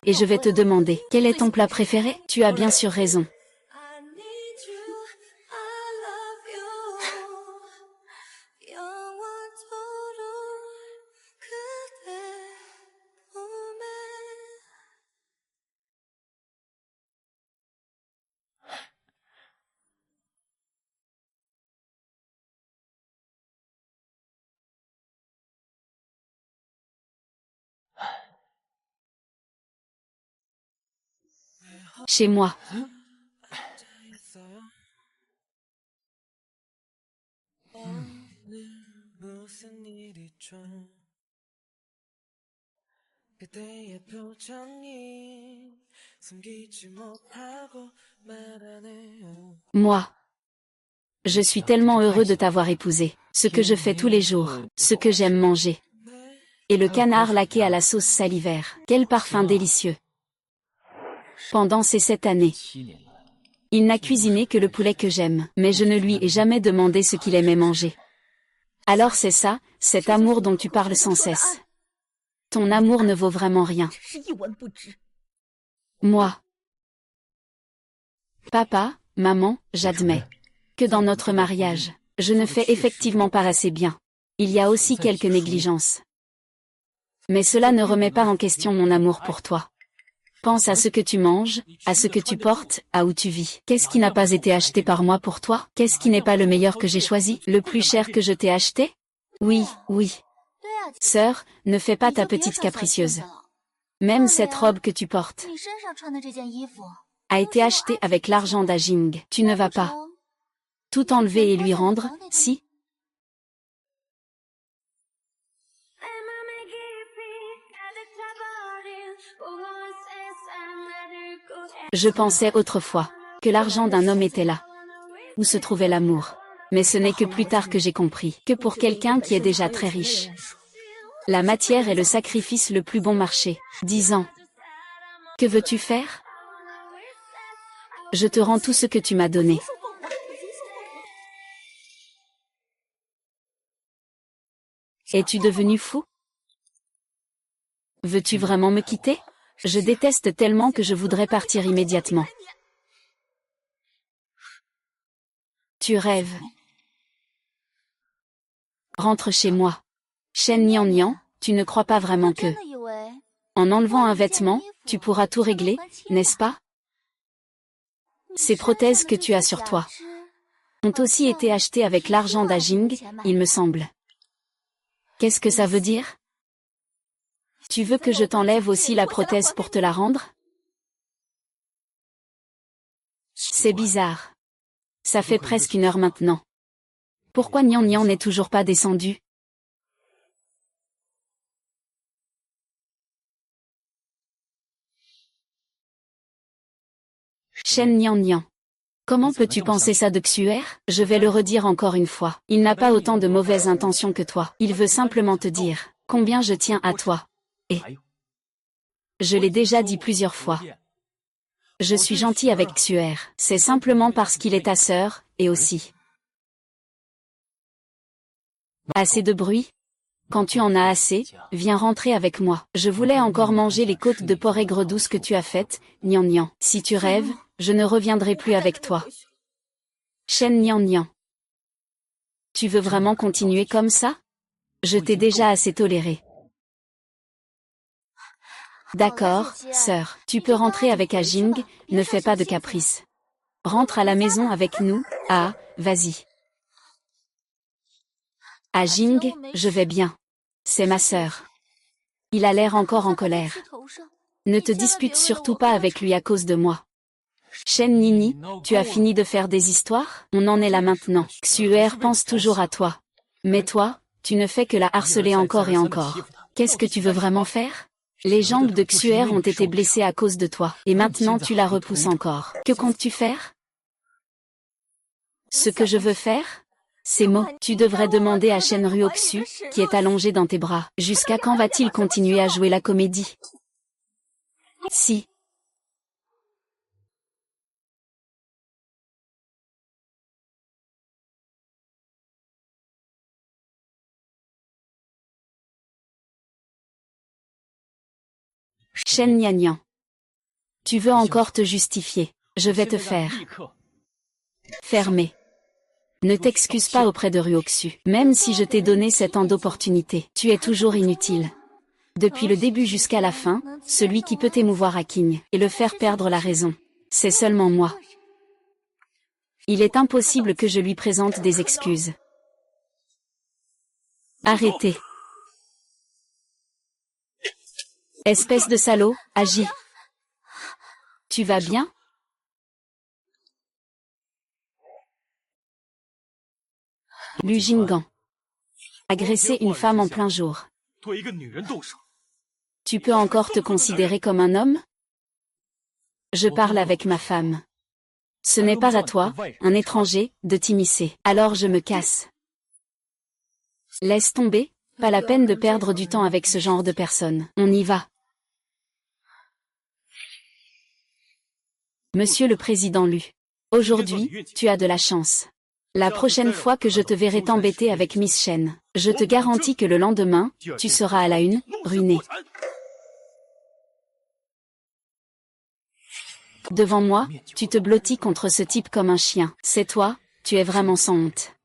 Et je vais te demander, quel est ton plat préféré? Tu as bien sûr raison. Chez moi. Moi. Je suis tellement heureux de t'avoir épousé. Ce que je fais tous les jours, ce que j'aime manger. Et le canard laqué à la sauce salivaire. Quel parfum délicieux. Pendant ces 7 années. Il n'a cuisiné que le poulet que j'aime, mais je ne lui ai jamais demandé ce qu'il aimait manger. Alors c'est ça, cet amour dont tu parles sans cesse. Ton amour ne vaut vraiment rien. Moi. Papa, maman, j'admets que dans notre mariage, je ne fais effectivement pas assez bien. Il y a aussi quelques négligences. Mais cela ne remet pas en question mon amour pour toi. Pense à ce que tu manges, à ce que tu portes, à où tu vis. Qu'est-ce qui n'a pas été acheté par moi pour toi? Qu'est-ce qui n'est pas le meilleur que j'ai choisi? Le plus cher que je t'ai acheté? Oui, oui. Sœur, ne fais pas ta petite capricieuse. Même cette robe que tu portes a été achetée avec l'argent d'Ajing. Tu ne vas pas tout enlever et lui rendre, si? Je pensais autrefois que l'argent d'un homme était là où se trouvait l'amour. Mais ce n'est que plus tard que j'ai compris que pour quelqu'un qui est déjà très riche, la matière est le sacrifice le plus bon marché. 10 ans. Que veux-tu faire? Je te rends tout ce que tu m'as donné. Es-tu devenu fou? Veux-tu vraiment me quitter? Je déteste tellement que je voudrais partir immédiatement. Tu rêves. Rentre chez moi. Shen Nian Nian, tu ne crois pas vraiment que, en enlevant un vêtement, tu pourras tout régler, n'est-ce pas? Ces prothèses que tu as sur toi ont aussi été achetées avec l'argent d'Ajing, il me semble. Qu'est-ce que ça veut dire? Tu veux que je t'enlève aussi la prothèse pour te la rendre? C'est bizarre. Ça fait presque 1 heure maintenant. Pourquoi Nian Nian n'est toujours pas descendu? Shen Nian Nian. Comment peux-tu penser ça de Xuer? Je vais le redire encore une fois. Il n'a pas autant de mauvaises intentions que toi. Il veut simplement te dire combien je tiens à toi. Et je l'ai déjà dit plusieurs fois. Je suis gentil avec Xuer. C'est simplement parce qu'il est ta sœur, et aussi. Assez de bruit? Quand tu en as assez, viens rentrer avec moi. Je voulais encore manger les côtes de porc aigre douce que tu as faites, Nian Nian. Si tu rêves, je ne reviendrai plus avec toi. Shen Nian Nian. Tu veux vraiment continuer comme ça? Je t'ai déjà assez toléré. D'accord, sœur, tu peux rentrer avec Ajing, ne fais pas de caprice. Rentre à la maison avec nous, ah, vas-y. Ajing, je vais bien. C'est ma sœur. Il a l'air encore en colère. Ne te dispute surtout pas avec lui à cause de moi. Shen Nini, tu as fini de faire des histoires? On en est là maintenant. Xuer pense toujours à toi. Mais toi, tu ne fais que la harceler encore et encore. Qu'est-ce que tu veux vraiment faire? Les jambes de Xuer ont été blessées à cause de toi. Et maintenant tu la repousses encore. Que comptes-tu faire? Ce que je veux faire? Ces mots, tu devrais demander à Shen Ruoxu, qui est allongé dans tes bras. Jusqu'à quand va-t-il continuer à jouer la comédie? Si. Shen Nian Nian. Tu veux encore te justifier. Je vais te faire fermer. Ne t'excuse pas auprès de Ruoxu. Même si je t'ai donné cette opportunité, tu es toujours inutile. Depuis le début jusqu'à la fin, celui qui peut émouvoir à King et le faire perdre la raison, c'est seulement moi. Il est impossible que je lui présente des excuses. Arrêtez. Espèce de salaud, agis. Tu vas bien? Lu Jinggan. Agresser une femme en plein jour. Tu peux encore te considérer comme un homme? Je parle avec ma femme. Ce n'est pas à toi, un étranger, de t'immiscer. Alors je me casse. Laisse tomber, pas la peine de perdre du temps avec ce genre de personnes. On y va. Monsieur le Président Lu. Aujourd'hui, tu as de la chance. La prochaine fois que je te verrai t'embêter avec Miss Chen, je te garantis que le lendemain, tu seras à la une, ruiné. Devant moi, tu te blottis contre ce type comme un chien. C'est toi, tu es vraiment sans honte.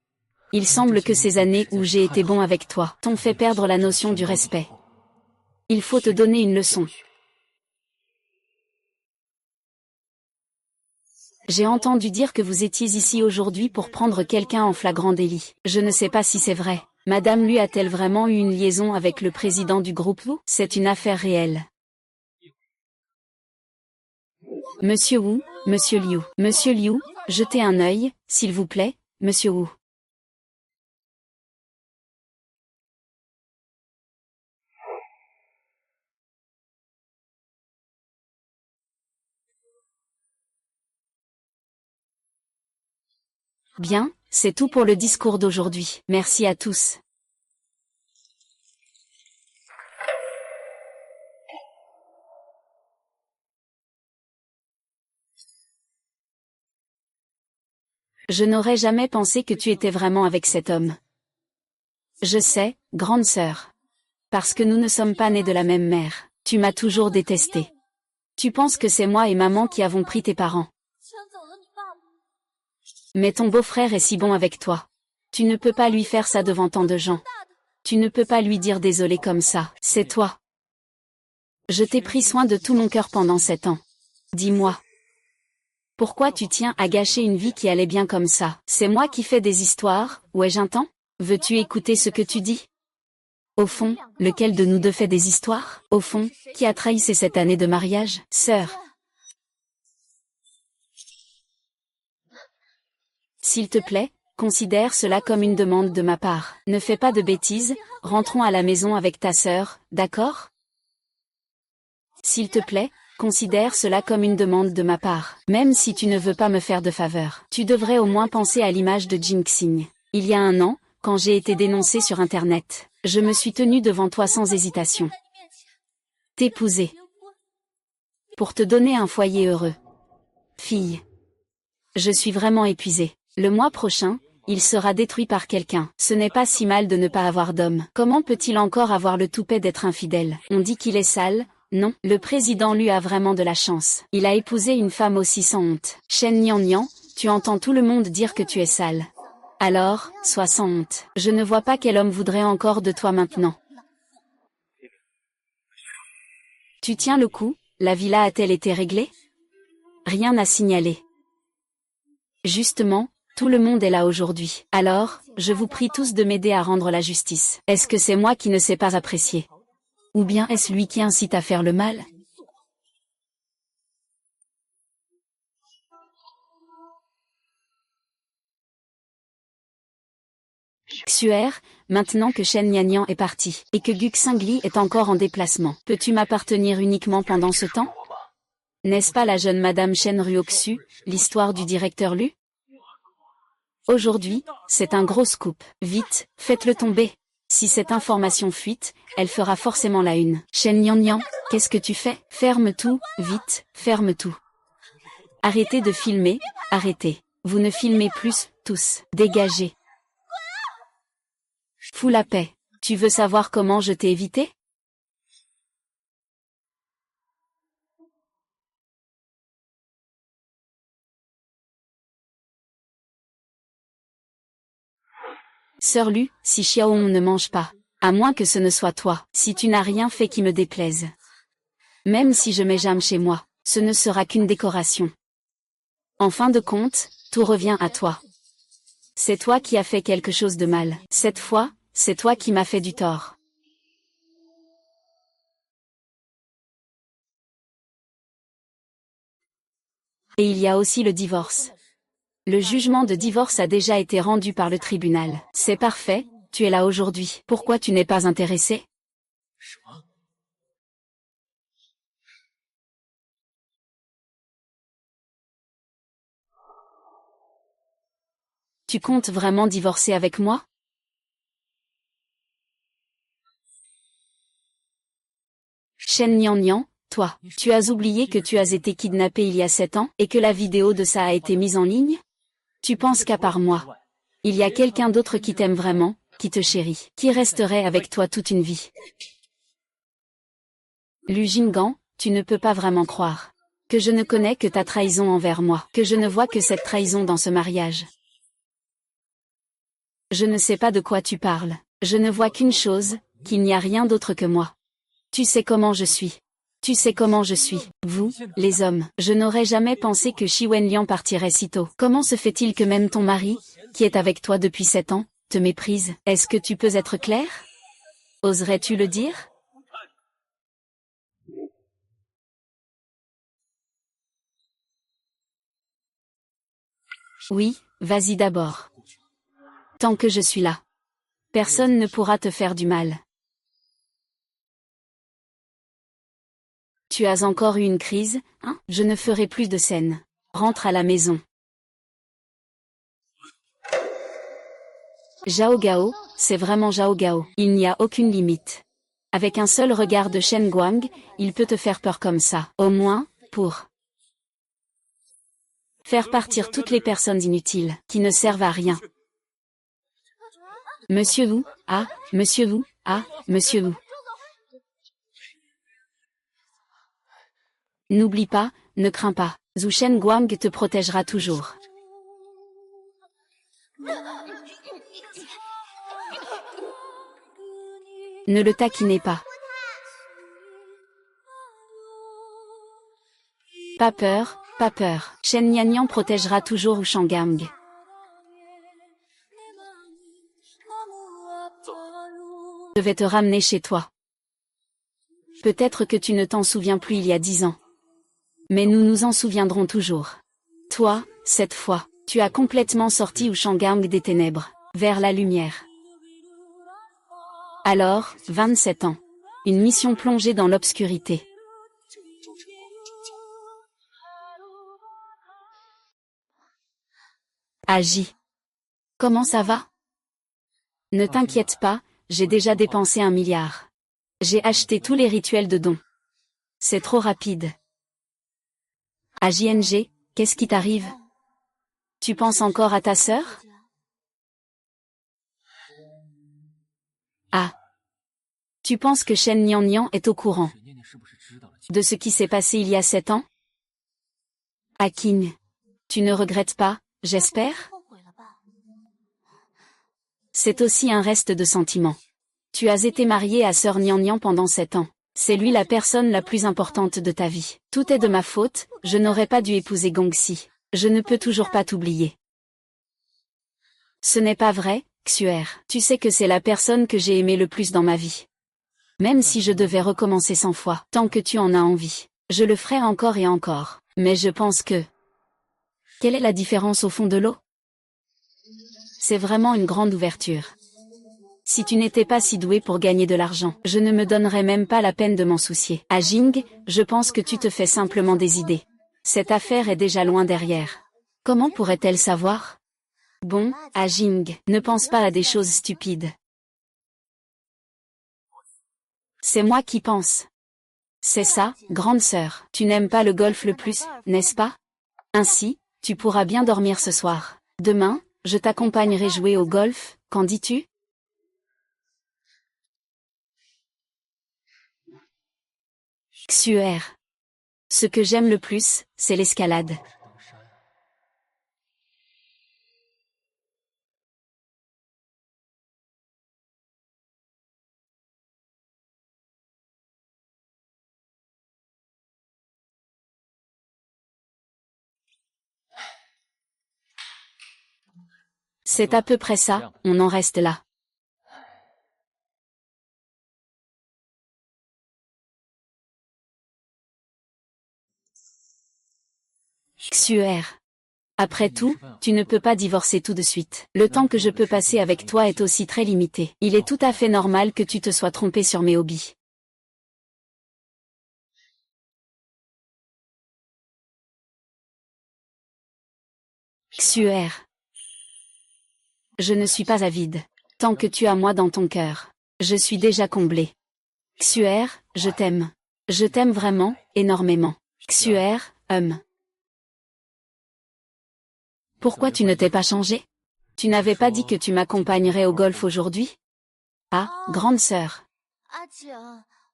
Il semble que ces années où j'ai été bon avec toi t'ont fait perdre la notion du respect. Il faut te donner une leçon. J'ai entendu dire que vous étiez ici aujourd'hui pour prendre quelqu'un en flagrant délit. Je ne sais pas si c'est vrai. Madame Lu a-t-elle vraiment eu une liaison avec le président du groupe Wu? C'est une affaire réelle. Monsieur Wu, Monsieur Liu. Monsieur Liu, jetez un œil, s'il vous plaît, Monsieur Wu. Bien, c'est tout pour le discours d'aujourd'hui. Merci à tous. Je n'aurais jamais pensé que tu étais vraiment avec cet homme. Je sais, grande sœur. Parce que nous ne sommes pas nés de la même mère. Tu m'as toujours détesté. Tu penses que c'est moi et maman qui avons pris tes parents. Mais ton beau-frère est si bon avec toi. Tu ne peux pas lui faire ça devant tant de gens. Tu ne peux pas lui dire désolé comme ça, c'est toi. Je t'ai pris soin de tout mon cœur pendant 7 ans. Dis-moi. Pourquoi tu tiens à gâcher une vie qui allait bien comme ça? C'est moi qui fais des histoires, ou ai-je un temps? Veux-tu écouter ce que tu dis? Au fond, lequel de nous deux fait des histoires? Au fond, qui a trahissé cette année de mariage? Sœur. S'il te plaît, considère cela comme une demande de ma part. Ne fais pas de bêtises, rentrons à la maison avec ta sœur, d'accord? S'il te plaît, considère cela comme une demande de ma part. Même si tu ne veux pas me faire de faveur, tu devrais au moins penser à l'image de Jinxing. Il y a 1 an, quand j'ai été dénoncée sur Internet, je me suis tenue devant toi sans hésitation. T'épouser. Pour te donner un foyer heureux. Fille. Je suis vraiment épuisée. Le mois prochain, il sera détruit par quelqu'un. Ce n'est pas si mal de ne pas avoir d'homme. Comment peut-il encore avoir le toupet d'être infidèle? On dit qu'il est sale. Non, le président Lu a vraiment de la chance. Il a épousé une femme aussi sans honte. Shen Nian, tu entends tout le monde dire que tu es sale. Alors, sois sans honte. Je ne vois pas quel homme voudrait encore de toi maintenant. Tu tiens le coup, la villa a-t-elle été réglée? Rien à signaler. Justement, tout le monde est là aujourd'hui. Alors, je vous prie tous de m'aider à rendre la justice. Est-ce que c'est moi qui ne sais pas apprécier? Ou bien est-ce lui qui incite à faire le mal? Xuer, maintenant que Shen Nianyan est parti, et que Guxingli est encore en déplacement, peux-tu m'appartenir uniquement pendant ce temps? N'est-ce pas la jeune Madame Shen Ruoxu, l'histoire du directeur Lu? Aujourd'hui, c'est un gros scoop. Vite, faites-le tomber. Si cette information fuite, elle fera forcément la une. Shen Nianyan, qu'est-ce que tu fais? Ferme tout, vite, ferme tout. Arrêtez de filmer, arrêtez. Vous ne filmez plus, tous. Dégagez. Fous la paix. Tu veux savoir comment je t'ai évité? Sœur Lu, si Xiaohong ne mange pas, à moins que ce ne soit toi, si tu n'as rien fait qui me déplaise. Même si je mets Jam chez moi, ce ne sera qu'une décoration. En fin de compte, tout revient à toi. C'est toi qui as fait quelque chose de mal. Cette fois, c'est toi qui m'as fait du tort. Et il y a aussi le divorce. Le jugement de divorce a déjà été rendu par le tribunal. C'est parfait, tu es là aujourd'hui. Pourquoi tu n'es pas intéressé? Tu comptes vraiment divorcer avec moi? Shen Nian, toi, tu as oublié que tu as été kidnappé il y a 7 ans et que la vidéo de ça a été mise en ligne? Tu penses qu'à part moi, il y a quelqu'un d'autre qui t'aime vraiment, qui te chérit, qui resterait avec toi toute une vie? Lu Jinggan, tu ne peux pas vraiment croire que je ne connais que ta trahison envers moi, que je ne vois que cette trahison dans ce mariage. Je ne sais pas de quoi tu parles. Je ne vois qu'une chose, qu'il n'y a rien d'autre que moi. Tu sais comment je suis. Tu sais comment je suis. Vous, les hommes, je n'aurais jamais pensé que Shi Wenliang partirait si tôt. Comment se fait-il que même ton mari, qui est avec toi depuis 7 ans, te méprise? Est-ce que tu peux être clair? Oserais-tu le dire? Oui, vas-y d'abord. Tant que je suis là, personne ne pourra te faire du mal. Tu as encore eu une crise, hein? Je ne ferai plus de scène. Rentre à la maison. Zhao Gao, c'est vraiment Zhao Gao. Il n'y a aucune limite. Avec un seul regard de Shen Guang, il peut te faire peur comme ça. Au moins, pour faire partir toutes les personnes inutiles, qui ne servent à rien. Monsieur Wu, ah, Monsieur Wu, ah, Monsieur Wu. N'oublie pas, ne crains pas. Zhu Shen Guang te protégera toujours. Ne le taquinez pas. Pas peur, pas peur. Shen Nianyang protégera toujours Wu Shanggang. Je vais te ramener chez toi. Peut-être que tu ne t'en souviens plus il y a 10 ans. Mais nous nous en souviendrons toujours. Toi, cette fois, tu as complètement sorti Wu Shanggang des ténèbres, vers la lumière. Alors, 27 ans. Une mission plongée dans l'obscurité. Agis. Comment ça va? Ne t'inquiète pas, j'ai déjà dépensé 1 milliard. J'ai acheté tous les rituels de dons. C'est trop rapide. À JNG, qu'est-ce qui t'arrive? Tu penses encore à ta sœur? Ah. Tu penses que Shen Nian est au courant de ce qui s'est passé il y a 7 ans? Akin. Tu ne regrettes pas, j'espère? C'est aussi un reste de sentiment. Tu as été marié à Sœur Nian pendant 7 ans. C'est lui la personne la plus importante de ta vie. Tout est de ma faute, je n'aurais pas dû épouser Gongxi. Je ne peux toujours pas t'oublier. Ce n'est pas vrai, Xuer. Tu sais que c'est la personne que j'ai aimée le plus dans ma vie. Même si je devais recommencer 100 fois, tant que tu en as envie, je le ferai encore et encore. Mais je pense que... Quelle est la différence au fond de l'eau? C'est vraiment une grande ouverture. Si tu n'étais pas si doué pour gagner de l'argent, je ne me donnerais même pas la peine de m'en soucier. À Jing, je pense que tu te fais simplement des idées. Cette affaire est déjà loin derrière. Comment pourrait-elle savoir? Bon, à Jing, ne pense pas à des choses stupides. C'est moi qui pense. C'est ça, grande sœur. Tu n'aimes pas le golf le plus, n'est-ce pas? Ainsi, tu pourras bien dormir ce soir. Demain, je t'accompagnerai jouer au golf, qu'en dis-tu? Xuer. Ce que j'aime le plus, c'est l'escalade. C'est à peu près ça, on en reste là. Xuer. Après tout, tu ne peux pas divorcer tout de suite. Le temps que je peux passer avec toi est aussi très limité. Il est tout à fait normal que tu te sois trompé sur mes hobbies. Xuer. Je ne suis pas avide. Tant que tu as moi dans ton cœur, je suis déjà comblé. Xuer, je t'aime. Je t'aime vraiment, énormément. Xuer, Pourquoi tu ne t'es pas changé? Tu n'avais pas dit que tu m'accompagnerais au golf aujourd'hui? Ah, grande sœur.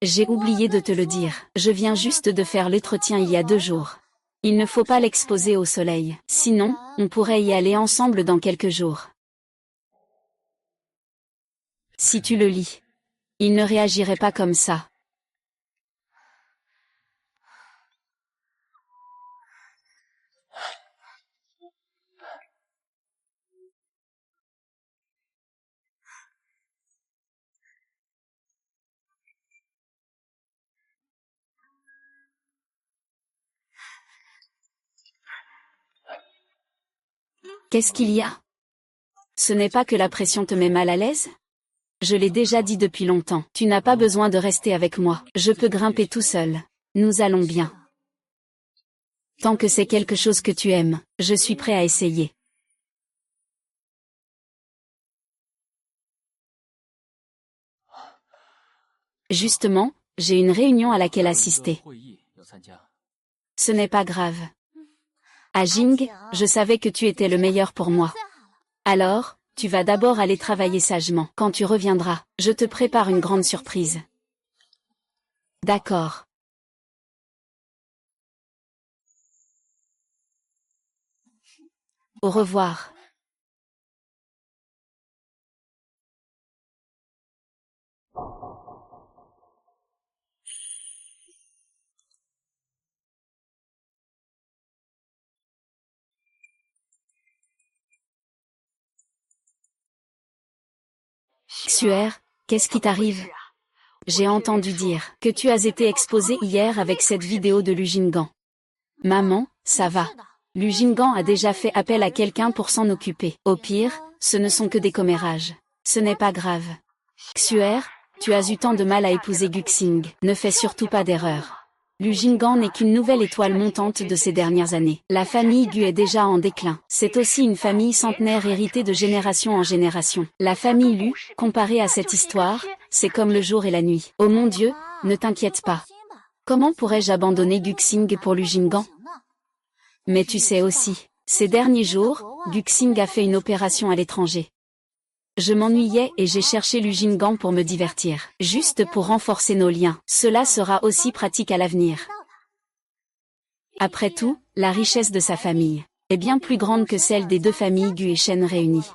J'ai oublié de te le dire. Je viens juste de faire l'entretien il y a 2 jours. Il ne faut pas l'exposer au soleil. Sinon, on pourrait y aller ensemble dans quelques jours. Si tu le lis, il ne réagirait pas comme ça. Qu'est-ce qu'il y a? Ce n'est pas que la pression te met mal à l'aise? Je l'ai déjà dit depuis longtemps. Tu n'as pas besoin de rester avec moi. Je peux grimper tout seul. Nous allons bien. Tant que c'est quelque chose que tu aimes, je suis prêt à essayer. Justement, j'ai une réunion à laquelle assister. Ce n'est pas grave. À Jing, je savais que tu étais le meilleur pour moi. Alors, tu vas d'abord aller travailler sagement. Quand tu reviendras, je te prépare une grande surprise. D'accord. Au revoir. Xuer, qu'est-ce qui t'arrive? J'ai entendu dire que tu as été exposé hier avec cette vidéo de Lu Jinggan. Maman, ça va. Lu Jinggan a déjà fait appel à quelqu'un pour s'en occuper. Au pire, ce ne sont que des commérages. Ce n'est pas grave. Xuer, tu as eu tant de mal à épouser Guxing. Ne fais surtout pas d'erreur. Lu Jinggan n'est qu'une nouvelle étoile montante de ces dernières années. La famille Gu est déjà en déclin. C'est aussi une famille centenaire héritée de génération en génération. La famille Lu, comparée à cette histoire, c'est comme le jour et la nuit. Oh mon Dieu, ne t'inquiète pas. Comment pourrais-je abandonner Guxing pour Lu Jinggan? Mais tu sais aussi, ces derniers jours, Guxing a fait une opération à l'étranger. Je m'ennuyais et j'ai cherché Lu Jinggan pour me divertir, juste pour renforcer nos liens. Cela sera aussi pratique à l'avenir. Après tout, la richesse de sa famille est bien plus grande que celle des 2 familles Gu et Shen réunies.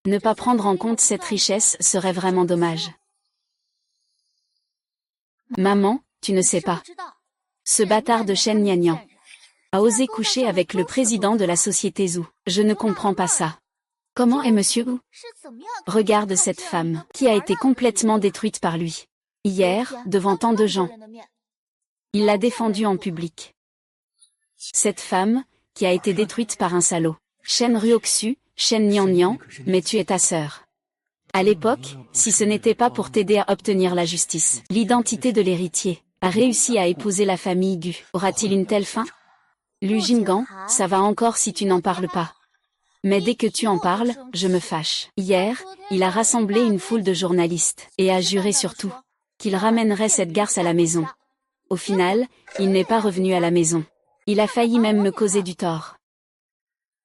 Ne pas prendre en compte cette richesse serait vraiment dommage. Maman, tu ne sais pas. Ce bâtard de Shen Nianyan a osé coucher avec le président de la société Zhu. Je ne comprends pas ça. Comment est Monsieur Wu? Regarde cette femme, qui a été complètement détruite par lui. Hier, devant tant de gens. Il l'a défendue en public. Cette femme, qui a été détruite par un salaud. Shen Ruoxu, Shen Nianyan, mais tu es ta sœur. À l'époque, si ce n'était pas pour t'aider à obtenir la justice, l'identité de l'héritier, a réussi à épouser la famille Gu. Aura-t-il une telle fin? Lu Jinggan, ça va encore si tu n'en parles pas. Mais dès que tu en parles, je me fâche. Hier, il a rassemblé une foule de journalistes, et a juré surtout qu'il ramènerait cette garce à la maison. Au final, il n'est pas revenu à la maison. Il a failli même me causer du tort.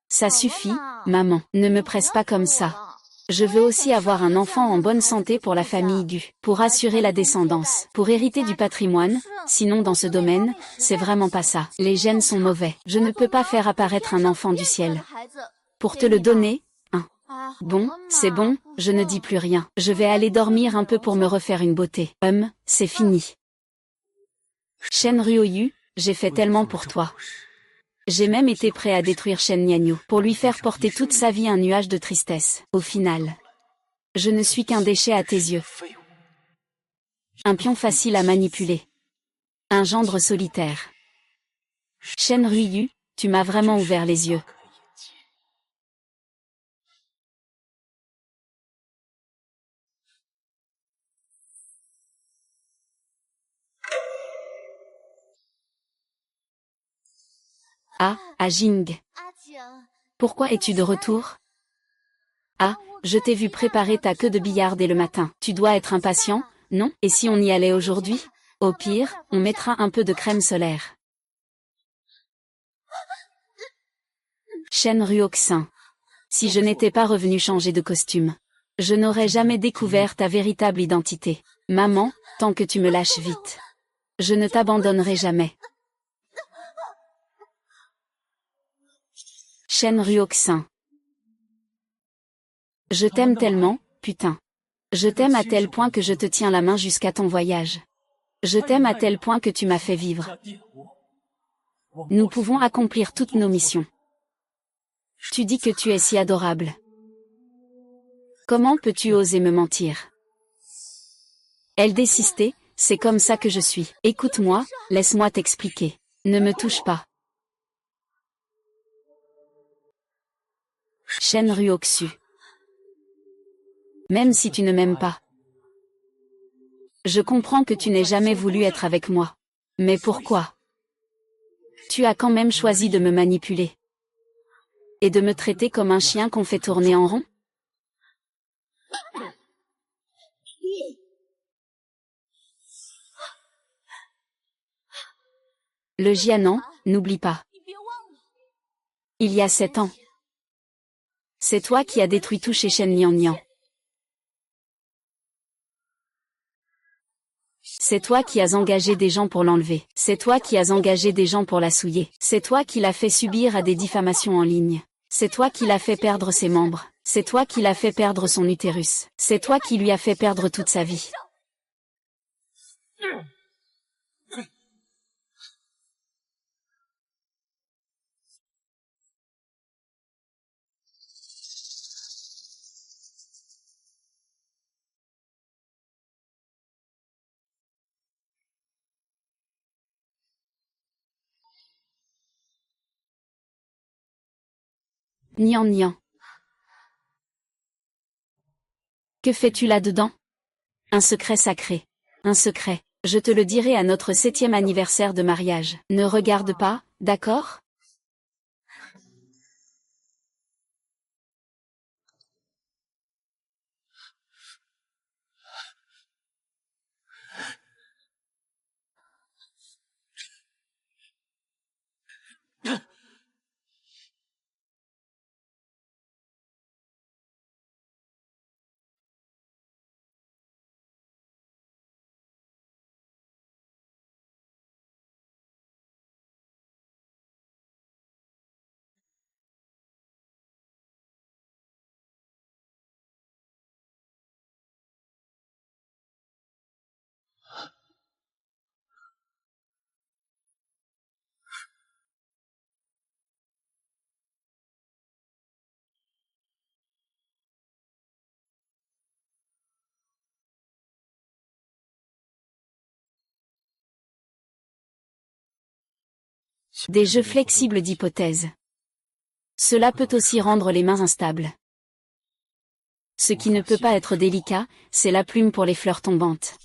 Ça suffit, maman, ne me presse pas comme ça. Je veux aussi avoir un enfant en bonne santé pour la famille Gu, pour assurer la descendance, pour hériter du patrimoine, sinon dans ce domaine, c'est vraiment pas ça. Les gènes sont mauvais. Je ne peux pas faire apparaître un enfant du ciel. Pour te le donner, hein. Bon, c'est bon, je ne dis plus rien. Je vais aller dormir un peu pour me refaire une beauté. C'est fini. Shen Ruoyu, j'ai fait tellement pour toi. J'ai même été prêt à détruire Shen Nianyu, pour lui faire porter toute sa vie un nuage de tristesse. Au final, je ne suis qu'un déchet à tes yeux. Un pion facile à manipuler. Un gendre solitaire. Shen Ruoyu, Tu m'as vraiment ouvert les yeux. Ah, Jing. Pourquoi es-tu de retour? Ah, je t'ai vu préparer ta queue de billard dès le matin. Tu dois être impatient, non? Et si on y allait aujourd'hui? Au pire, on mettra un peu de crème solaire. Shen Ruoxin. Si je n'étais pas revenu changer de costume, je n'aurais jamais découvert ta véritable identité. Maman, tant que tu me lâches vite, je ne t'abandonnerai jamais. Shen Ruoxin. Je t'aime tellement, putain. Je t'aime à tel point que je te tiens la main jusqu'à ton voyage. Je t'aime à tel point que tu m'as fait vivre. Nous pouvons accomplir toutes nos missions. Tu dis que tu es si adorable. Comment peux-tu oser me mentir? Elle désistait, c'est comme ça que je suis. Écoute-moi, laisse-moi t'expliquer. Ne me touche pas. Shen Ruoxu. Même si tu ne m'aimes pas. Je comprends que tu n'aies jamais voulu être avec moi. Mais pourquoi? Tu as quand même choisi de me manipuler. Et de me traiter comme un chien qu'on fait tourner en rond? Le Jianan, n'oublie pas. Il y a 7 ans. C'est toi qui as détruit tout chez Shen Lianlian. C'est toi qui as engagé des gens pour l'enlever. C'est toi qui as engagé des gens pour la souiller. C'est toi qui l'as fait subir à des diffamations en ligne. C'est toi qui l'as fait perdre ses membres. C'est toi qui l'as fait perdre son utérus. C'est toi qui lui as fait perdre toute sa vie. Nian Nian. Que fais-tu là-dedans? Un secret sacré. Un secret. Je te le dirai à notre 7e anniversaire de mariage. Ne regarde pas, d'accord? Des jeux flexibles d'hypothèses. Cela peut aussi rendre les mains instables. Ce qui ne peut pas être délicat, c'est la plume pour les fleurs tombantes.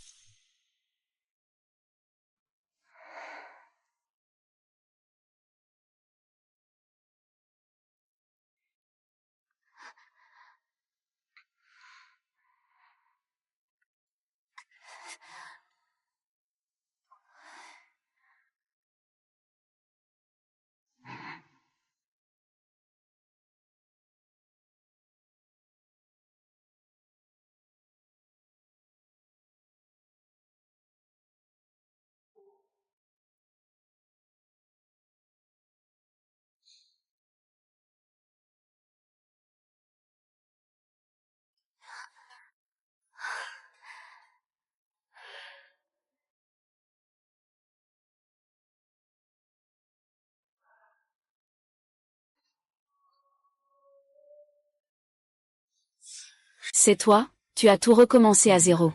C'est toi, tu as tout recommencé à zéro.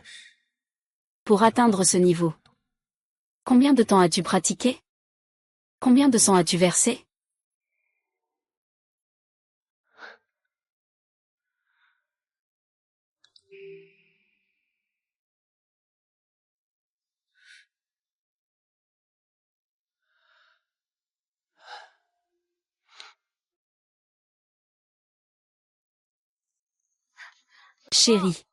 Pour atteindre ce niveau. Combien de temps as-tu pratiqué? Combien de sang as-tu versé? Chérie.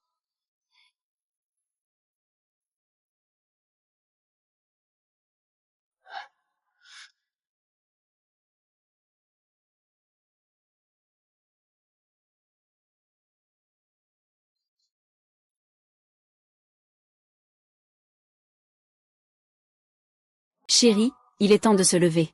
Chérie, il est temps de se lever.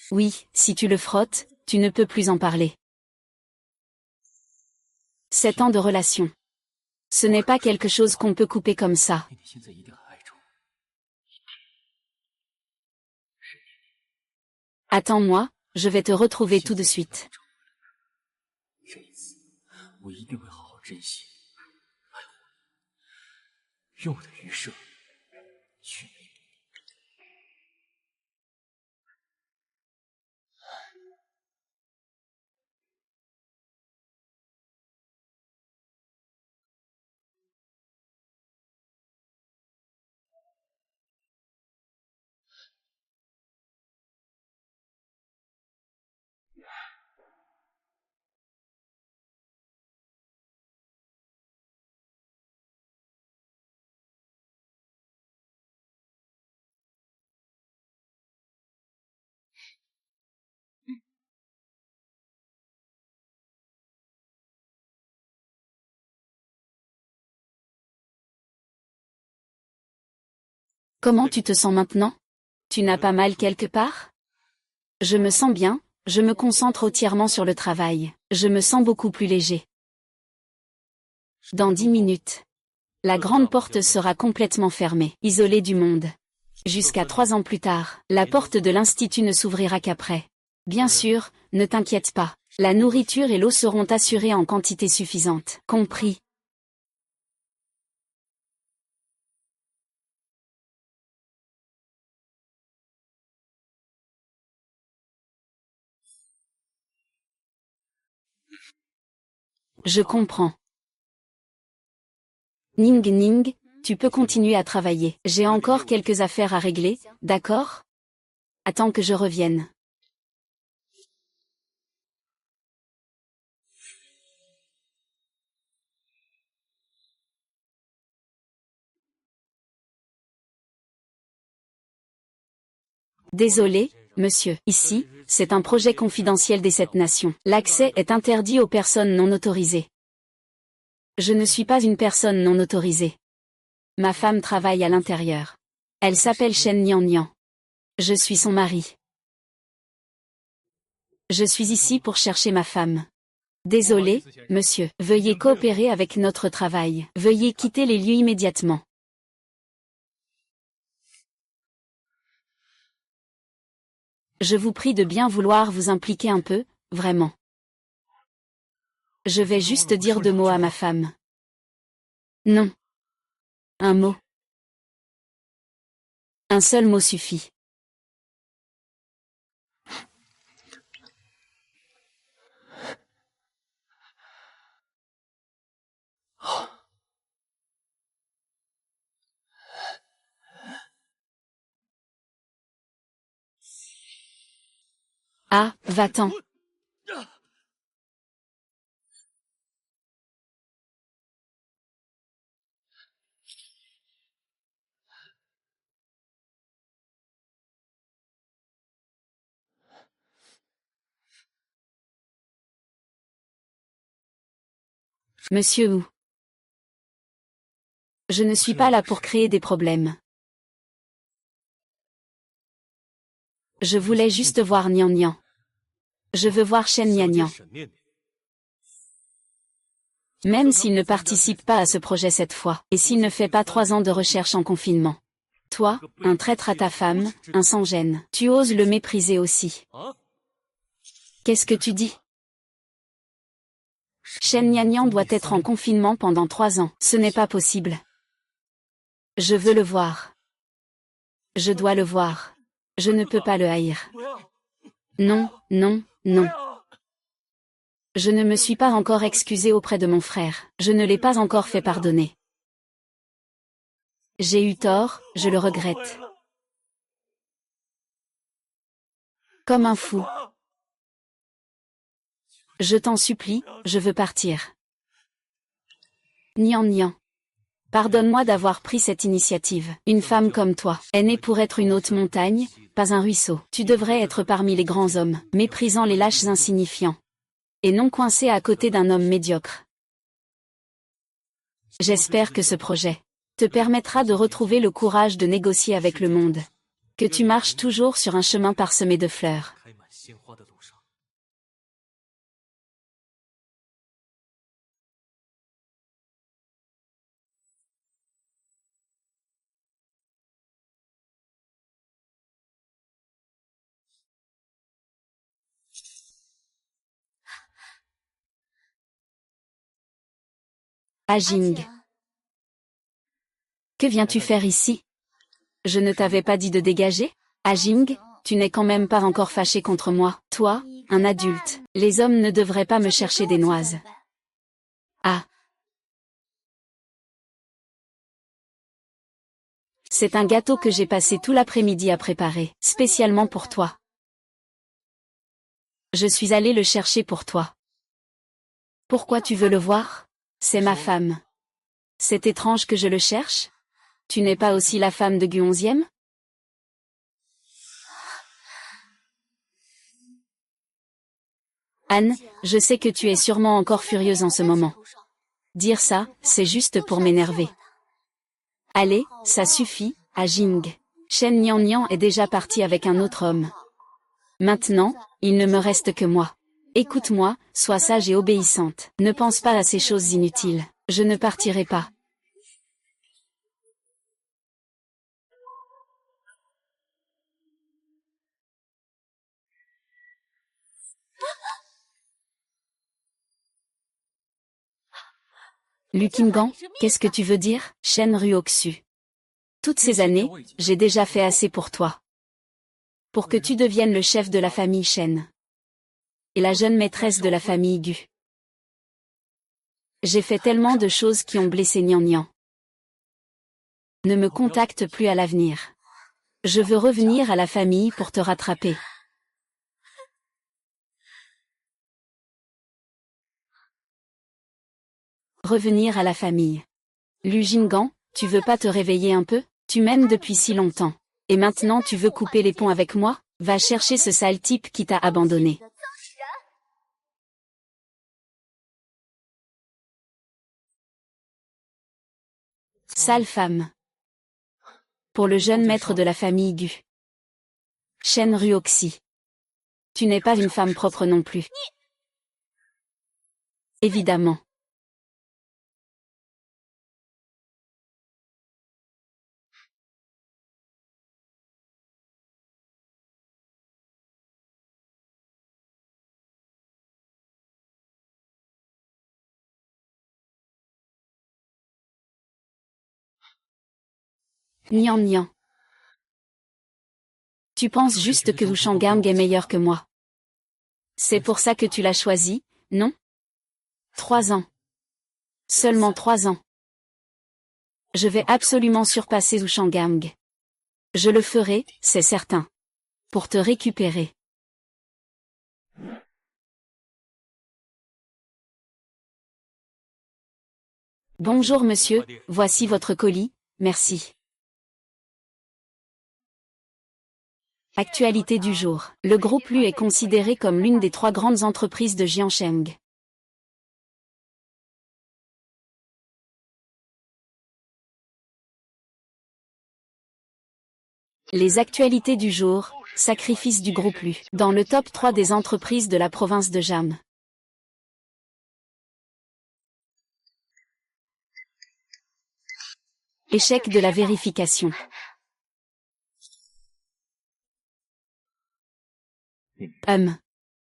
Oui, si tu le frottes, tu ne peux plus en parler. 7 ans de relation. Ce n'est pas quelque chose qu'on peut couper comme ça. Attends-moi, je vais te retrouver tout de suite. Comment tu te sens maintenant? Tu n'as pas mal quelque part? Je me sens bien, je me concentre entièrement sur le travail. Je me sens beaucoup plus léger. Dans 10 minutes. La grande porte sera complètement fermée, isolée du monde. Jusqu'à 3 ans plus tard, la porte de l'institut ne s'ouvrira qu'après. Bien sûr, ne t'inquiète pas. La nourriture et l'eau seront assurées en quantité suffisante. Compris. Je comprends. Ning Ning, tu peux continuer à travailler. J'ai encore quelques affaires à régler, d'accord? Attends que je revienne. Désolé, monsieur. Ici, c'est un projet confidentiel des 7 nations. L'accès est interdit aux personnes non autorisées. Je ne suis pas une personne non autorisée. Ma femme travaille à l'intérieur. Elle s'appelle Shen Nian Nian. Je suis son mari. Je suis ici pour chercher ma femme. Désolé, monsieur. Veuillez coopérer avec notre travail. Veuillez quitter les lieux immédiatement. Je vous prie de bien vouloir vous impliquer un peu, vraiment. Je vais juste dire 2 mots à ma femme. Non. Un mot. Un seul mot suffit. Ah, va-t'en. Monsieur Wu. Je ne suis pas là pour créer des problèmes. Je voulais juste voir Nian Nian. Je veux voir Shen Nian Nian. Même s'il ne participe pas à ce projet cette fois, et s'il ne fait pas 3 ans de recherche en confinement. Toi, un traître à ta femme, un sans-gêne. Tu oses le mépriser aussi. Qu'est-ce que tu dis? Shen Nian Nian doit être en confinement pendant 3 ans. Ce n'est pas possible. Je veux le voir. Je dois le voir. Je ne peux pas le haïr. Non, non, non. Je ne me suis pas encore excusée auprès de mon frère. Je ne l'ai pas encore fait pardonner. J'ai eu tort, je le regrette. Comme un fou. Je t'en supplie, je veux partir. Nian Nian. Pardonne-moi d'avoir pris cette initiative. Une femme comme toi est née pour être une haute montagne, pas un ruisseau. Tu devrais être parmi les grands hommes, méprisant les lâches insignifiants. Et non coincé à côté d'un homme médiocre. J'espère que ce projet te permettra de retrouver le courage de négocier avec le monde. Que tu marches toujours sur un chemin parsemé de fleurs. Ah Jing. Que viens-tu faire ici? Je ne t'avais pas dit de dégager? Ah Jing, tu n'es quand même pas encore fâché contre moi. Toi, un adulte, les hommes ne devraient pas me chercher des noises. Ah. C'est un gâteau que j'ai passé tout l'après-midi à préparer, spécialement pour toi. Je suis allée le chercher pour toi. Pourquoi tu veux le voir? C'est ma femme. C'est étrange que je le cherche? Tu n'es pas aussi la femme de Gu11e? Anne, je sais que tu es sûrement encore furieuse en ce moment. Dire ça, c'est juste pour m'énerver. Allez, ça suffit, à Jing. Shen Nian Nian est déjà parti avec un autre homme. Maintenant, il ne me reste que moi. Écoute-moi, sois sage et obéissante. Ne pense pas à ces choses inutiles. Je ne partirai pas. Lukingan, qu'est-ce que tu veux dire? Shen Ruoxu. Toutes ces années, j'ai déjà fait assez pour toi. Pour que tu deviennes le chef de la famille Shen. Et la jeune maîtresse de la famille Gu. J'ai fait tellement de choses qui ont blessé Nian Nian. Ne me contacte plus à l'avenir. Je veux revenir à la famille pour te rattraper. Revenir à la famille. Lu Jinggan, tu veux pas te réveiller un peu? Tu m'aimes depuis si longtemps. Et maintenant tu veux couper les ponts avec moi? Va chercher ce sale type qui t'a abandonné. Sale femme. Pour le jeune maître de la famille Gu. Shen Ruoxi. Tu n'es pas une femme propre non plus. Évidemment. Nian Nian. Tu penses juste que Wu Shanggang est meilleur que moi. C'est pour ça que tu l'as choisi, non? 3 ans. Seulement 3 ans. Je vais absolument surpasser Wu Shanggang. Je le ferai, c'est certain. Pour te récupérer. Bonjour monsieur, voici votre colis, merci. Actualité du jour. Le groupe Lu est considéré comme l'une des 3 grandes entreprises de Jiangsheng. Les actualités du jour, sacrifice du groupe Lu, dans le top 3 des entreprises de la province de Jam. Échec de la vérification.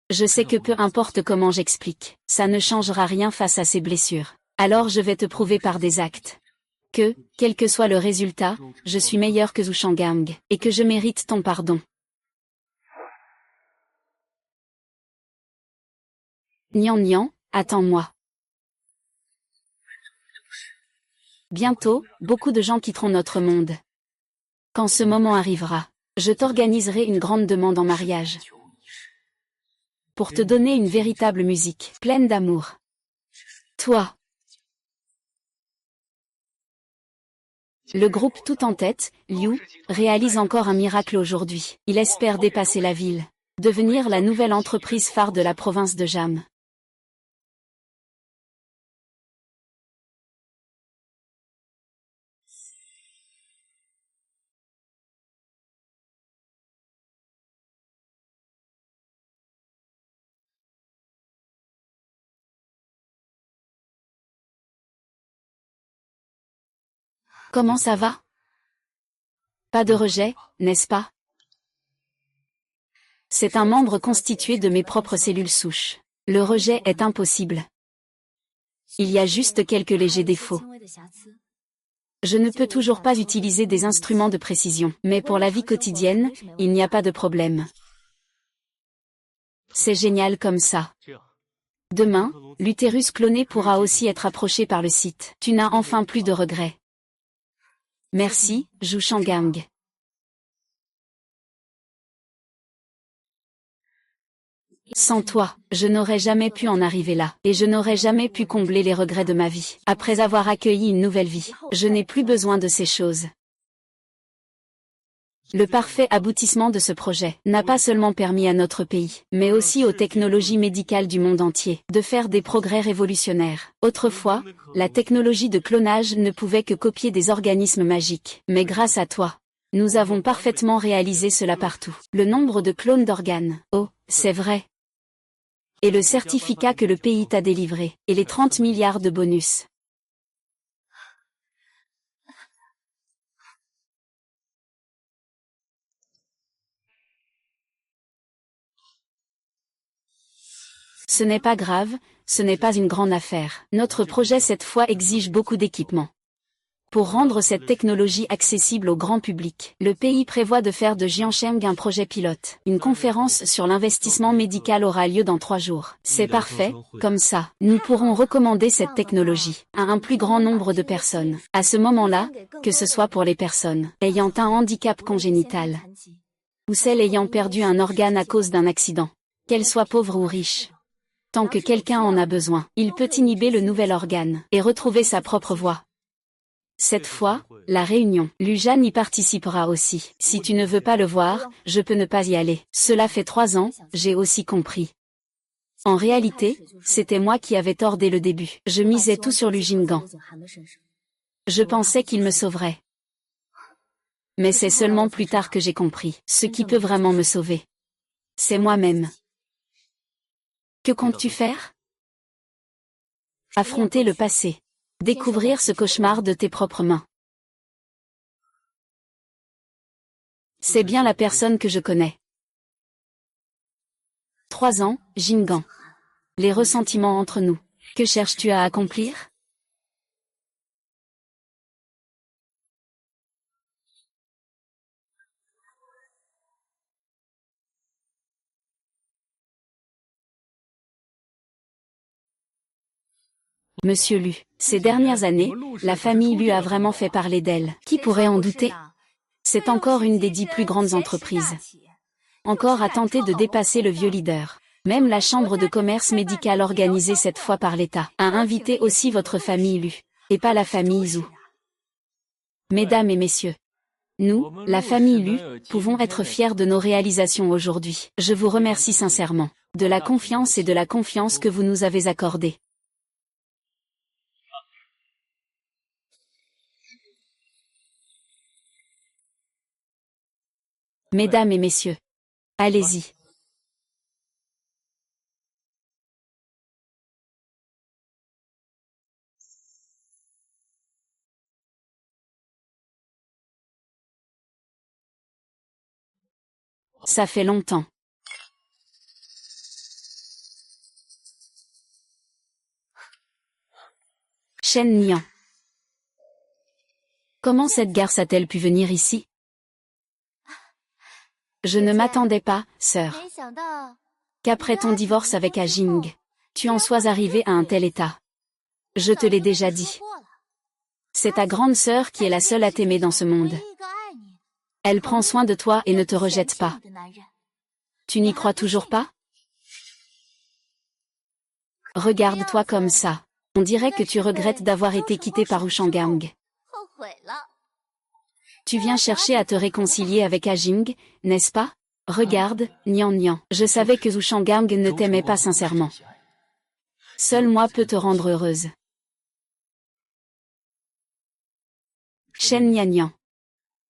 Je sais que peu importe comment j'explique, ça ne changera rien face à ces blessures. Alors je vais te prouver par des actes. Que, quel que soit le résultat, je suis meilleur que Zhu Shanggang, et que je mérite ton pardon. Nian Nian, attends-moi. Bientôt, beaucoup de gens quitteront notre monde. Quand ce moment arrivera, je t'organiserai une grande demande en mariage. Pour te donner une véritable musique, pleine d'amour. Toi. Le groupe tout en tête, Liu, réalise encore un miracle aujourd'hui. Il espère dépasser la ville. Devenir la nouvelle entreprise phare de la province de Jam. Comment ça va? Pas de rejet, n'est-ce pas? C'est un membre constitué de mes propres cellules souches. Le rejet est impossible. Il y a juste quelques légers défauts. Je ne peux toujours pas utiliser des instruments de précision, mais pour la vie quotidienne, il n'y a pas de problème. C'est génial comme ça. Demain, l'utérus cloné pourra aussi être approché par le site. Tu n'as enfin plus de regrets. Merci, Zhu Shanggang. Sans toi, je n'aurais jamais pu en arriver là, et je n'aurais jamais pu combler les regrets de ma vie. Après avoir accueilli une nouvelle vie, je n'ai plus besoin de ces choses. Le parfait aboutissement de ce projet n'a pas seulement permis à notre pays, mais aussi aux technologies médicales du monde entier, de faire des progrès révolutionnaires. Autrefois, la technologie de clonage ne pouvait que copier des organismes magiques. Mais grâce à toi, nous avons parfaitement réalisé cela partout. Le nombre de clones d'organes. Oh, c'est vrai. Et le certificat que le pays t'a délivré, et les 30 milliards de bonus. Ce n'est pas grave, ce n'est pas une grande affaire. Notre projet cette fois exige beaucoup d'équipements. Pour rendre cette technologie accessible au grand public, le pays prévoit de faire de Jiansheng un projet pilote. Une conférence sur l'investissement médical aura lieu dans 3 jours. C'est parfait, comme ça, nous pourrons recommander cette technologie à un plus grand nombre de personnes. À ce moment-là, que ce soit pour les personnes ayant un handicap congénital, ou celles ayant perdu un organe à cause d'un accident, qu'elles soient pauvres ou riches. Tant que quelqu'un en a besoin, il peut inhiber le nouvel organe et retrouver sa propre voix. Cette fois, la réunion, Lujan y participera aussi. Si tu ne veux pas le voir, je peux ne pas y aller. Cela fait 3 ans, j'ai aussi compris. En réalité, c'était moi qui avais tort dès le début. Je misais tout sur Lu Jinggan. Je pensais qu'il me sauverait. Mais c'est seulement plus tard que j'ai compris. Ce qui peut vraiment me sauver, c'est moi-même. Que comptes-tu faire? Affronter le passé. Découvrir ce cauchemar de tes propres mains. C'est bien la personne que je connais. 3 ans, Jinggan. Les ressentiments entre nous. Que cherches-tu à accomplir? Monsieur Lu, ces dernières années, la famille Lu a vraiment fait parler d'elle. Qui pourrait en douter? C'est encore une des 10 plus grandes entreprises. Encore à tenter de dépasser le vieux leader. Même la chambre de commerce médical organisée cette fois par l'État a invité aussi votre famille Lu, et pas la famille Zhu. Mesdames et messieurs, nous, la famille Lu, pouvons être fiers de nos réalisations aujourd'hui. Je vous remercie sincèrement de la confiance et de la confiance que vous nous avez accordée. Mesdames et messieurs, allez-y. Ça fait longtemps. Shen Nian. Comment cette garce a-t-elle pu venir ici? Je ne m'attendais pas, sœur, qu'après ton divorce avec A Jing, tu en sois arrivé à un tel état. Je te l'ai déjà dit. C'est ta grande sœur qui est la seule à t'aimer dans ce monde. Elle prend soin de toi et ne te rejette pas. Tu n'y crois toujours pas? Regarde-toi comme ça. On dirait que tu regrettes d'avoir été quitté par Wushang. Tu viens chercher à te réconcilier avec Ajing, n'est-ce pas? Regarde, Nian Nian. Je savais que Wushang ne t'aimait pas sincèrement. Seul moi peux te rendre heureuse. Shen Nian Nian.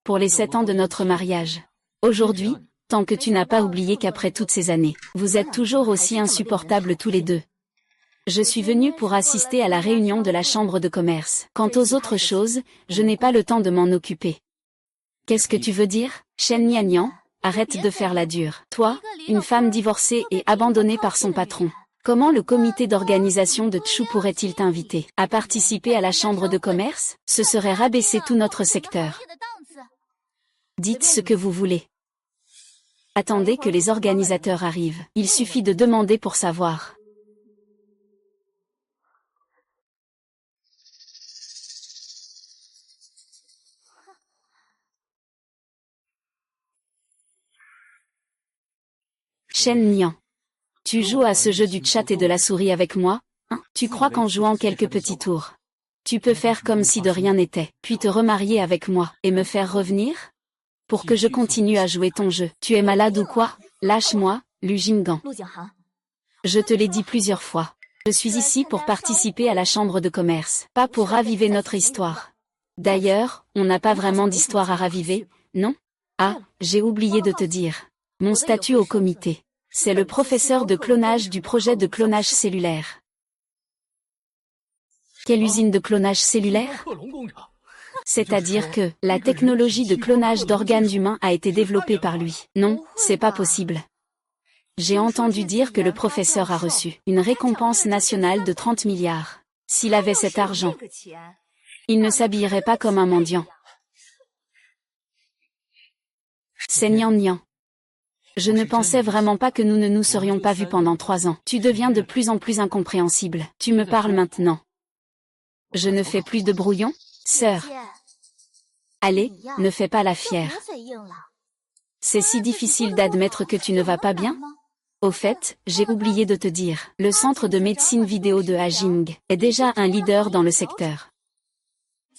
Pour les 7 ans de notre mariage. Aujourd'hui, tant que tu n'as pas oublié qu'après toutes ces années, vous êtes toujours aussi insupportables tous les deux. Je suis venue pour assister à la réunion de la chambre de commerce. Quant aux autres choses, je n'ai pas le temps de m'en occuper. Qu'est-ce que tu veux dire, Shen Nian Nian? Arrête de faire la dure. Toi, une femme divorcée et abandonnée par son patron. Comment le comité d'organisation de Tchou pourrait-il t'inviter à participer à la chambre de commerce? Ce serait rabaisser tout notre secteur. Dites ce que vous voulez. Attendez que les organisateurs arrivent. Il suffit de demander pour savoir. Shen Nian. Tu joues à ce jeu du chat et de la souris avec moi, hein? Tu crois qu'en jouant quelques petits tours, tu peux faire comme si de rien n'était, puis te remarier avec moi, et me faire revenir? Pour que je continue à jouer ton jeu. Tu es malade ou quoi? Lâche-moi, Lu Jinggan. Je te l'ai dit plusieurs fois. Je suis ici pour participer à la chambre de commerce, pas pour raviver notre histoire. D'ailleurs, on n'a pas vraiment d'histoire à raviver, non? Ah, j'ai oublié de te dire. Mon statut au comité. C'est le professeur de clonage du projet de clonage cellulaire. Quelle usine de clonage cellulaire? C'est-à-dire que la technologie de clonage d'organes humains a été développée par lui. Non, c'est pas possible. J'ai entendu dire que le professeur a reçu une récompense nationale de 30 milliards. S'il avait cet argent, il ne s'habillerait pas comme un mendiant. C'est Nian Nian. Je ne pensais vraiment pas que nous ne nous serions pas vus pendant 3 ans. Tu deviens de plus en plus incompréhensible. Tu me parles maintenant. Je ne fais plus de brouillon, sœur. Allez, ne fais pas la fière. C'est si difficile d'admettre que tu ne vas pas bien? Au fait, j'ai oublié de te dire, le centre de médecine vidéo de Ajing est déjà un leader dans le secteur.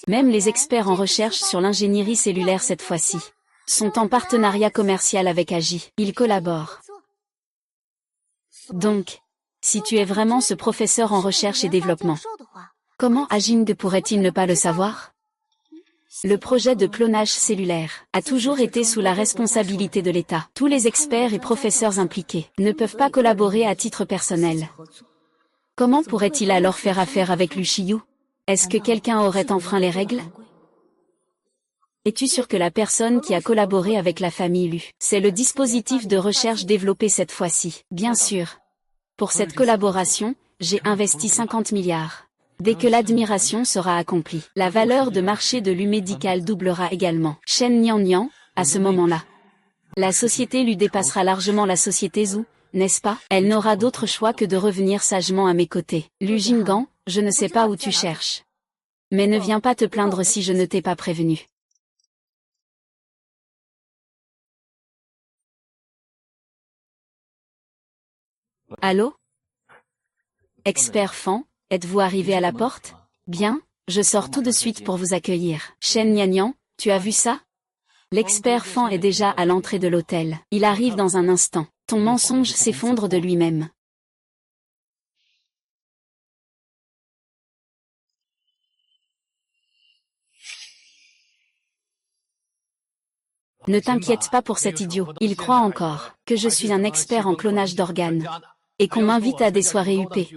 Même les experts en recherche sur l'ingénierie cellulaire cette fois-ci sont en partenariat commercial avec Agi. Ils collaborent. Donc, si tu es vraiment ce professeur en recherche et développement, comment Ajing pourrait-il ne pas le savoir? Le projet de clonage cellulaire a toujours été sous la responsabilité de l'État. Tous les experts et professeurs impliqués ne peuvent pas collaborer à titre personnel. Comment pourrait-il alors faire affaire avec Lu Shiyu? Est-ce que quelqu'un aurait enfreint les règles? Es-tu sûr que la personne qui a collaboré avec la famille Lu, c'est le dispositif de recherche développé cette fois-ci? Bien sûr. Pour cette collaboration, j'ai investi 50 milliards. Dès que l'admiration sera accomplie, la valeur de marché de Lu Medical doublera également. Shen Nian Nian, à ce moment-là, la société Lu dépassera largement la société Zhu, n'est-ce pas? Elle n'aura d'autre choix que de revenir sagement à mes côtés. Lu Jinggan, je ne sais pas où tu cherches. Mais ne viens pas te plaindre si je ne t'ai pas prévenu. Allô? Expert Fan, êtes-vous arrivé à la porte? Bien, je sors tout de suite pour vous accueillir. Shen Nian Nian, tu as vu ça? L'expert Fan est déjà à l'entrée de l'hôtel. Il arrive dans un instant. Ton mensonge s'effondre de lui-même. Ne t'inquiète pas pour cet idiot. Il croit encore que je suis un expert en clonage d'organes et qu'on m'invite à des soirées huppées.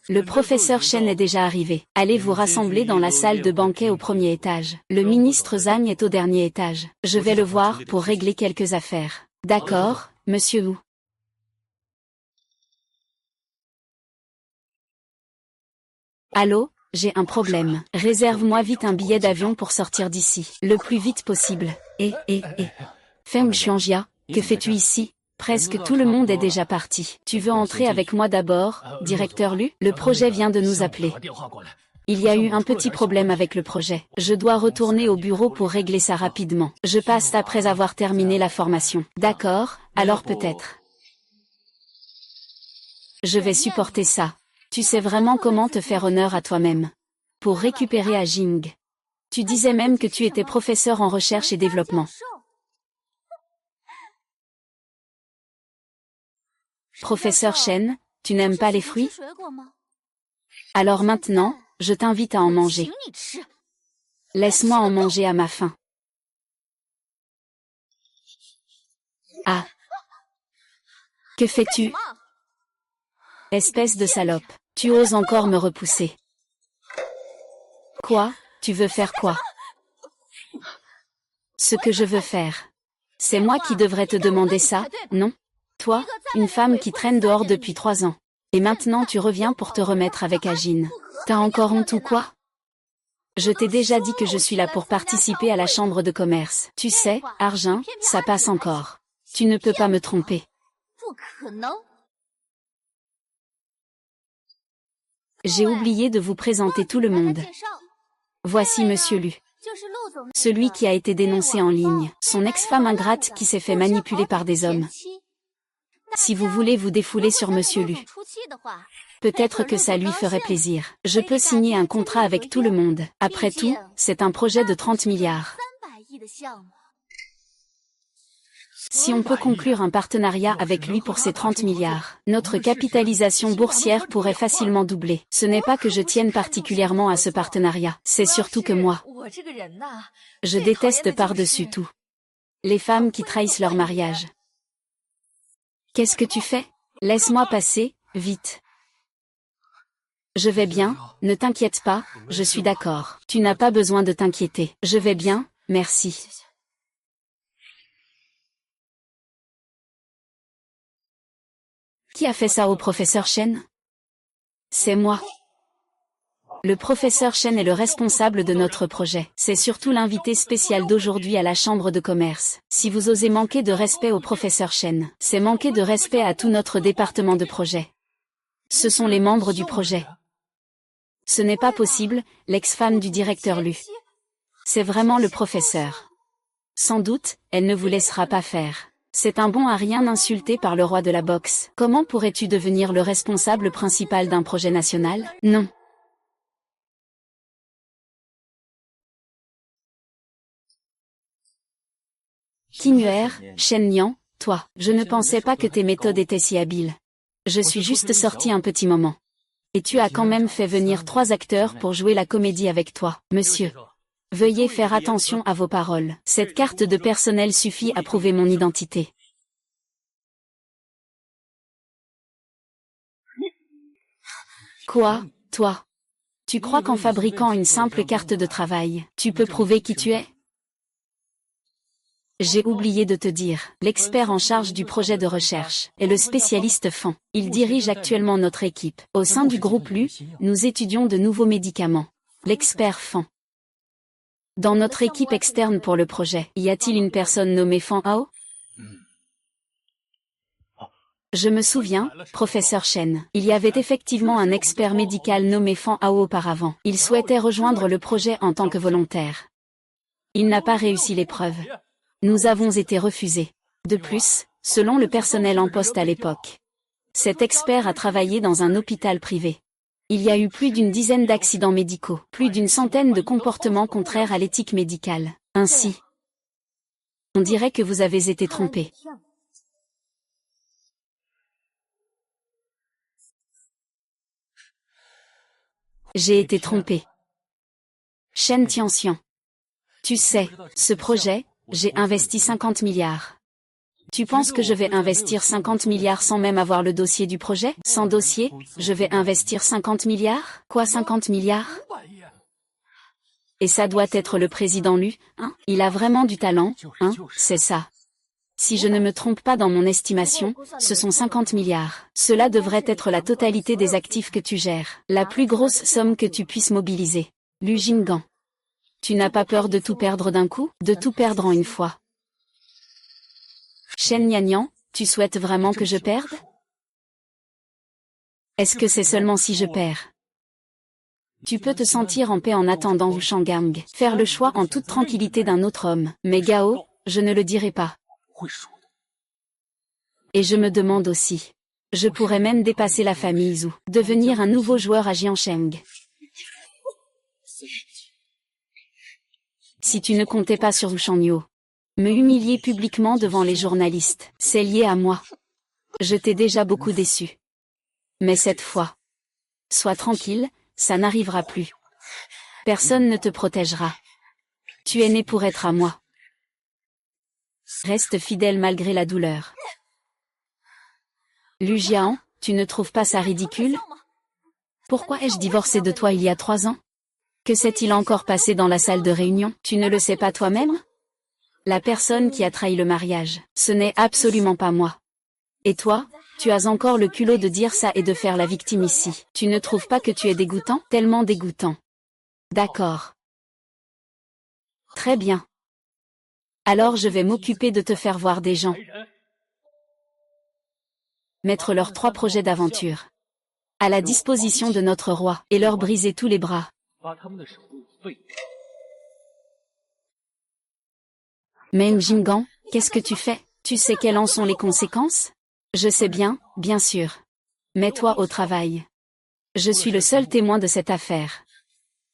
Le professeur Shen est déjà arrivé. Allez vous rassembler dans la salle de banquet au premier étage. Le ministre Zhang est au dernier étage. Je vais le voir pour régler quelques affaires. D'accord, monsieur Wu. Allô, J'ai un problème. Réserve-moi vite un billet d'avion pour sortir d'ici, le plus vite possible. Feng Xuanjia, que fais-tu ici? Presque tout le monde est déjà parti. Tu veux entrer avec moi d'abord, directeur Lu? Le projet vient de nous appeler. Il y a eu un petit problème avec le projet. Je dois retourner au bureau pour régler ça rapidement. Je passe après avoir terminé la formation. D'accord, alors peut-être. Je vais supporter ça. Tu sais vraiment comment te faire honneur à toi-même. Pour récupérer à Jing. Tu disais même que tu étais professeur en recherche et développement. Professeur Shen, tu n'aimes pas les fruits? Alors maintenant, je t'invite à en manger. Laisse-moi en manger à ma faim. Ah. Que fais-tu? Espèce de salope, tu oses encore me repousser. Quoi? Tu veux faire quoi? Ce que je veux faire. C'est moi qui devrais te demander ça, non? Toi, une femme qui traîne dehors depuis 3 ans. Et maintenant tu reviens pour te remettre avec Ajin. T'as encore honte ou quoi? Je t'ai déjà dit que je suis là pour participer à la chambre de commerce. Tu sais, Arjun, ça passe encore. Tu ne peux pas me tromper. J'ai oublié de vous présenter tout le monde. Voici Monsieur Lu. Celui qui a été dénoncé en ligne. Son ex-femme ingrate qui s'est fait manipuler par des hommes. Si vous voulez vous défouler sur Monsieur Lu, peut-être que ça lui ferait plaisir. Je peux signer un contrat avec tout le monde. Après tout, c'est un projet de 30 milliards. Si on peut conclure un partenariat avec lui pour ces 30 milliards, notre capitalisation boursière pourrait facilement doubler. Ce n'est pas que je tienne particulièrement à ce partenariat, c'est surtout que moi, je déteste par-dessus tout les femmes qui trahissent leur mariage. Qu'est-ce que tu fais? Laisse-moi passer, vite. Je vais bien, ne t'inquiète pas, je suis d'accord. Tu n'as pas besoin de t'inquiéter. Je vais bien, merci. Qui a fait ça au professeur Shen? C'est moi. Le professeur Shen est le responsable de notre projet. C'est surtout l'invité spécial d'aujourd'hui à la chambre de commerce. Si vous osez manquer de respect au professeur Shen, c'est manquer de respect à tout notre département de projet. Ce sont les membres du projet. Ce n'est pas possible, l'ex-femme du directeur Lu. C'est vraiment le professeur. Sans doute, elle ne vous laissera pas faire. C'est un bon à rien insulté par le roi de la boxe. Comment pourrais-tu devenir le responsable principal d'un projet national? Non. Kinuer, Shen Liang, toi, je ne pensais pas que tes méthodes étaient si habiles. Je suis juste sorti un petit moment. Et tu as quand même fait venir 3 acteurs pour jouer la comédie avec toi, monsieur. Veuillez faire attention à vos paroles. Cette carte de personnel suffit à prouver mon identité. Quoi, toi? Tu crois qu'en fabriquant une simple carte de travail, tu peux prouver qui tu es? J'ai oublié de te dire, l'expert en charge du projet de recherche est le spécialiste Fan. Il dirige actuellement notre équipe. Au sein du groupe Lu, nous étudions de nouveaux médicaments. L'expert Fan. Dans notre équipe externe pour le projet, y a-t-il une personne nommée Fan Hao? Je me souviens, professeur Shen, il y avait effectivement un expert médical nommé Fan Hao auparavant. Il souhaitait rejoindre le projet en tant que volontaire. Il n'a pas réussi l'épreuve. Nous avons été refusés. De plus, selon le personnel en poste à l'époque, cet expert a travaillé dans un hôpital privé. Il y a eu plus d'une dizaine d'accidents médicaux, plus d'une centaine de comportements contraires à l'éthique médicale. Ainsi, on dirait que vous avez été trompé. J'ai été trompé. Shen Tianxian. Tu sais, ce projet, j'ai investi 50 milliards. Tu penses que je vais investir 50 milliards sans même avoir le dossier du projet? Sans dossier, je vais investir 50 milliards? Quoi 50 milliards? Et ça doit être le président Lu, hein? Il a vraiment du talent, hein? C'est ça. Si je ne me trompe pas dans mon estimation, ce sont 50 milliards. Cela devrait être la totalité des actifs que tu gères. La plus grosse somme que tu puisses mobiliser. Lu Jinggan. Tu n'as pas peur de tout perdre d'un coup, de tout perdre en une fois. Shen Nianyan, tu souhaites vraiment que je perde? Est-ce que c'est seulement si je perds? Tu peux te sentir en paix en attendant Wu Shanggang faire le choix en toute tranquillité d'un autre homme. Mais Gao, je ne le dirai pas. Et je me demande aussi. Je pourrais même dépasser la famille Zhu, devenir un nouveau joueur à Jiansheng. Si tu ne comptais pas sur Wu Shangyo, me humilier publiquement devant les journalistes, c'est lié à moi. Je t'ai déjà beaucoup déçu. Mais cette fois, sois tranquille, ça n'arrivera plus. Personne ne te protégera. Tu es né pour être à moi. Reste fidèle malgré la douleur. Lu Jian, tu ne trouves pas ça ridicule? Pourquoi ai-je divorcé de toi il y a 3 ans? Que s'est-il encore passé dans la salle de réunion? Tu ne le sais pas toi-même? La personne qui a trahi le mariage, ce n'est absolument pas moi. Et toi, tu as encore le culot de dire ça et de faire la victime ici. Tu ne trouves pas que tu es dégoûtant? Tellement dégoûtant. D'accord. Très bien. Alors je vais m'occuper de te faire voir des gens. Mettre leurs 3 projets d'aventure à la disposition de notre roi et leur briser tous les bras. Meng Jinggan, qu'est-ce que tu fais? Tu sais quelles en sont les conséquences? Je sais bien sûr. Mets-toi au travail. Je suis le seul témoin de cette affaire.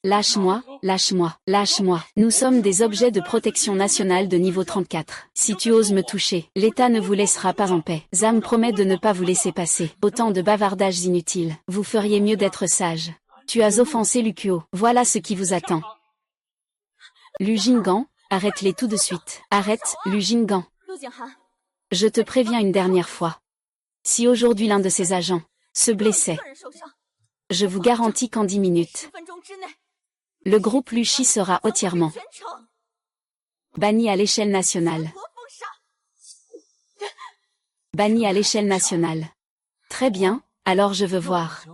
Lâche-moi, lâche-moi, lâche-moi. Nous sommes des objets de protection nationale de niveau 34. Si tu oses me toucher, l'État ne vous laissera pas en paix. Zhang promet de ne pas vous laisser passer. Autant de bavardages inutiles. Vous feriez mieux d'être sage. Tu as offensé Lukuo. Voilà ce qui vous attend. Lu Jinggan, arrête-les tout de suite. Arrête, Lu Jinggan. Je te préviens une dernière fois. Si aujourd'hui l'un de ces agents se blessait, je vous garantis qu'en 10 minutes, le groupe Luchi sera entièrement banni à l'échelle nationale. Banni à l'échelle nationale. Très bien, alors je veux voir.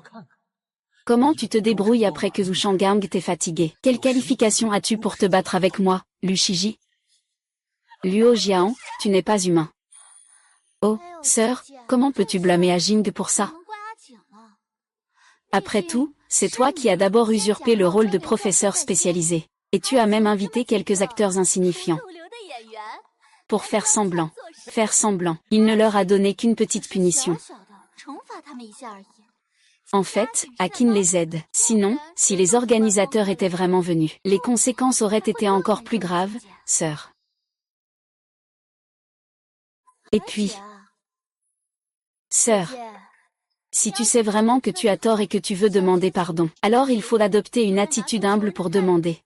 Comment tu te débrouilles après que Zhu Shanggang t'ait fatigué? Quelle qualification as-tu pour te battre avec moi, Lu Shiji? Luo Jian, tu n'es pas humain. Oh, sœur, comment peux-tu blâmer Ajing pour ça? Après tout, c'est toi qui as d'abord usurpé le rôle de professeur spécialisé. Et tu as même invité quelques acteurs insignifiants. Pour faire semblant. Faire semblant. Il ne leur a donné qu'une petite punition. En fait, Akin les aide. Sinon, si les organisateurs étaient vraiment venus, les conséquences auraient été encore plus graves, sœur. Et puis, sœur, si tu sais vraiment que tu as tort et que tu veux demander pardon, alors il faut adopter une attitude humble pour demander.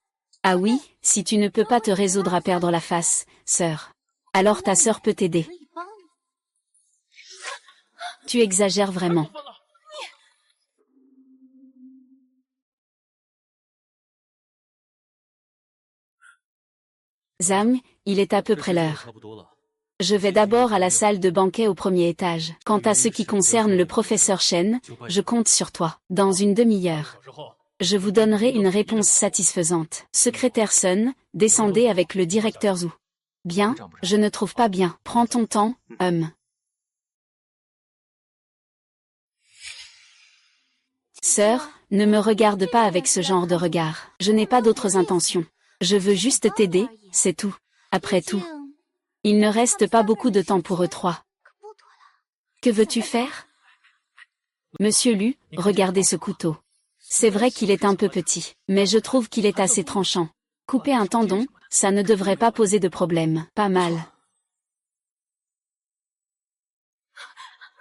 Ah oui, si tu ne peux pas te résoudre à perdre la face, sœur, alors ta sœur peut t'aider. Tu exagères vraiment. Zhang, il est à peu près l'heure. Je vais d'abord à la salle de banquet au premier étage. Quant à ce qui concerne le professeur Shen, je compte sur toi. Dans une demi-heure, je vous donnerai une réponse satisfaisante. Secrétaire Sun, descendez avec le directeur Zhu. Bien, je ne trouve pas bien. Prends ton temps, homme. Sœur, ne me regarde pas avec ce genre de regard. Je n'ai pas d'autres intentions. Je veux juste t'aider, c'est tout. Après tout, il ne reste pas beaucoup de temps pour eux 3. Que veux-tu faire? Monsieur Lu, regardez ce couteau. C'est vrai qu'il est un peu petit, mais je trouve qu'il est assez tranchant. Couper un tendon, ça ne devrait pas poser de problème. Pas mal.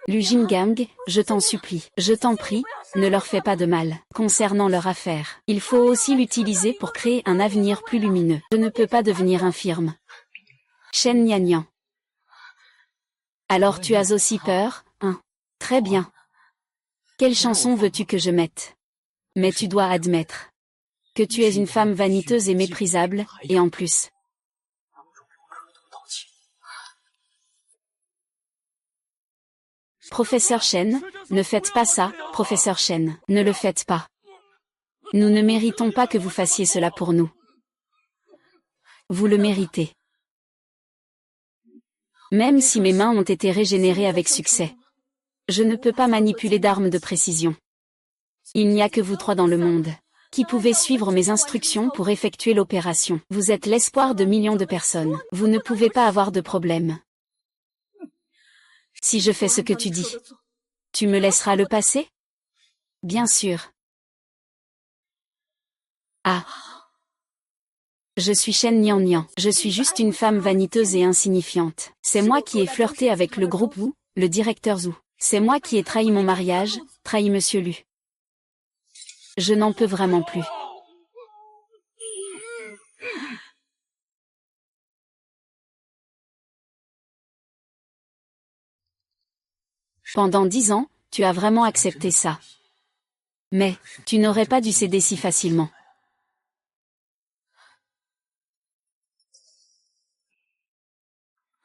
Lu Jinggang, je t'en supplie, je t'en prie, ne leur fais pas de mal. Concernant leur affaire, il faut aussi l'utiliser pour créer un avenir plus lumineux. Je ne peux pas devenir infirme. Shen Nianyan. Alors tu as aussi peur, hein? Très bien. Quelle chanson veux-tu que je mette? Mais tu dois admettre que tu es une femme vaniteuse et méprisable, et en plus, Professeur Chen, ne faites pas ça, professeur Chen, ne le faites pas. Nous ne méritons pas que vous fassiez cela pour nous. Vous le méritez. Même si mes mains ont été régénérées avec succès. Je ne peux pas manipuler d'armes de précision. Il n'y a que vous trois dans le monde qui pouvez suivre mes instructions pour effectuer l'opération. Vous êtes l'espoir de millions de personnes. Vous ne pouvez pas avoir de problème. Si je fais ce que tu dis, tu me laisseras le passer? Bien sûr. Ah. Je suis Shen Nian. Je suis juste une femme vaniteuse et insignifiante. C'est moi qui ai flirté avec le groupe Wu, le directeur Zhu. C'est moi qui ai trahi mon mariage, trahi Monsieur Lu. Je n'en peux vraiment plus. Pendant 10 ans, tu as vraiment accepté ça. Mais, tu n'aurais pas dû céder si facilement.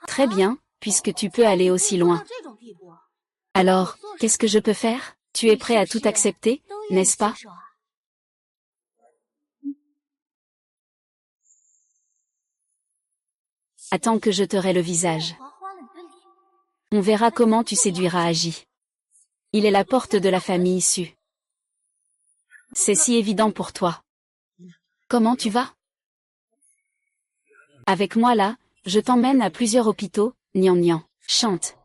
Très bien, puisque tu peux aller aussi loin. Alors, qu'est-ce que je peux faire? Tu es prêt à tout accepter, n'est-ce pas? Attends que je te raie le visage. On verra comment tu séduiras Agi. Il est la porte de la famille issue. C'est si évident pour toi. Comment tu vas? Avec moi là, je t'emmène à plusieurs hôpitaux, Nian. Chante.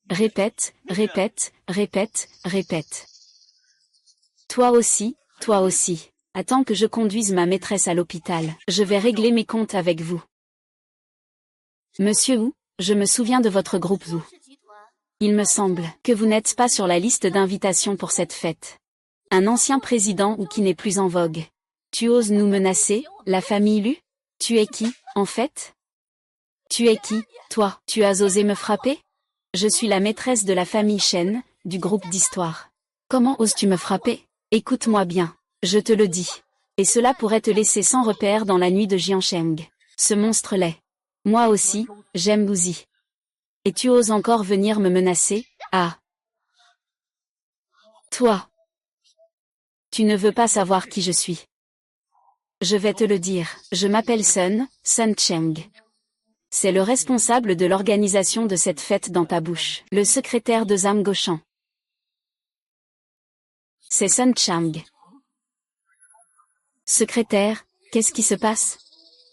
Répète, répète, répète, répète. Toi aussi, toi aussi. Attends que je conduise ma maîtresse à l'hôpital. Je vais régler mes comptes avec vous. Monsieur Wu, je me souviens de votre groupe Wu. Il me semble que vous n'êtes pas sur la liste d'invitation pour cette fête. Un ancien président ou qui n'est plus en vogue. Tu oses nous menacer, la famille Lu? Tu es qui, en fait? Tu es qui, toi? Tu as osé me frapper? Je suis la maîtresse de la famille Shen, du groupe d'histoire. Comment oses-tu me frapper? Écoute-moi bien, je te le dis. Et cela pourrait te laisser sans repère dans la nuit de Jiansheng. Ce monstre laid. Moi aussi, j'aime Bouzi. Et tu oses encore venir me menacer? Ah. Toi. Tu ne veux pas savoir qui je suis. Je vais te le dire, je m'appelle Sun Cheng. C'est le responsable de l'organisation de cette fête dans ta bouche, le secrétaire de Zhang Goshan. C'est Sun Chang. Secrétaire, qu'est-ce qui se passe?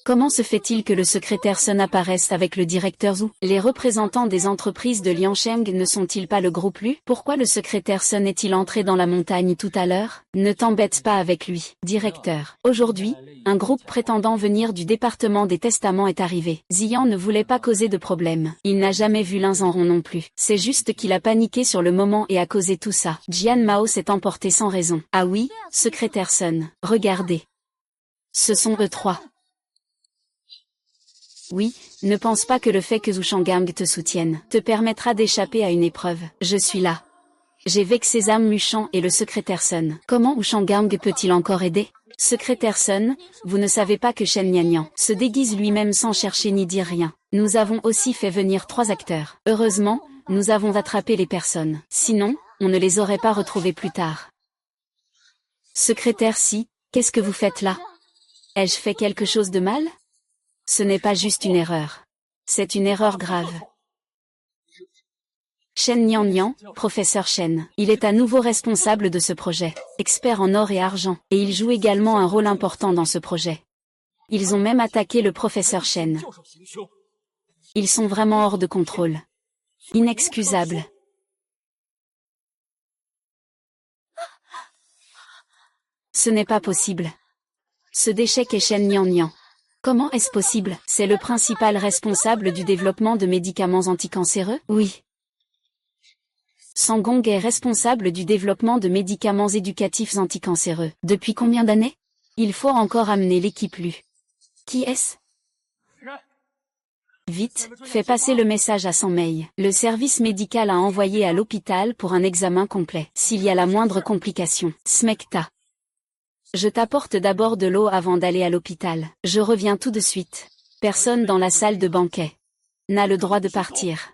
Comment se fait-il que le secrétaire Sun apparaisse avec le directeur Zhu? Les représentants des entreprises de Liansheng ne sont-ils pas le groupe Lu? Pourquoi le secrétaire Sun est-il entré dans la montagne tout à l'heure? Ne t'embête pas avec lui, directeur. Aujourd'hui, un groupe prétendant venir du département des testaments est arrivé. Ziyan ne voulait pas causer de problème. Il n'a jamais vu l'un en rond non plus. C'est juste qu'il a paniqué sur le moment et a causé tout ça. Jian Mao s'est emporté sans raison. Ah oui, secrétaire Sun, regardez. Ce sont eux trois. Oui, ne pense pas que le fait que Zhu Shanggang te soutienne te permettra d'échapper à une épreuve. Je suis là. J'ai vexé Zhang Mushang et le secrétaire Sun. Comment Wu Shanggang peut-il encore aider? Secrétaire Sun, vous ne savez pas que Shen Nian se déguise lui-même sans chercher ni dire rien. Nous avons aussi fait venir 3 acteurs. Heureusement, nous avons attrapé les personnes. Sinon, on ne les aurait pas retrouvés plus tard. Secrétaire Si, qu'est-ce que vous faites là? Ai-je fait quelque chose de mal? Ce n'est pas juste une erreur. C'est une erreur grave. Shen Nian, professeur Shen. Il est à nouveau responsable de ce projet, expert en or et argent, et il joue également un rôle important dans ce projet. Ils ont même attaqué le professeur Shen. Ils sont vraiment hors de contrôle. Inexcusables. Ce n'est pas possible. Ce déchet est Shen Nian. Comment est-ce possible? C'est le principal responsable du développement de médicaments anticancéreux? Oui. Sangong est responsable du développement de médicaments éducatifs anticancéreux. Depuis combien d'années? Il faut encore amener l'équipe Lu. Qui est-ce? Vite, fais passer le message à Sanmei. Le service médical a envoyé à l'hôpital pour un examen complet. S'il y a la moindre complication, Smecta. Je t'apporte d'abord de l'eau avant d'aller à l'hôpital. Je reviens tout de suite. Personne dans la salle de banquet n'a le droit de partir.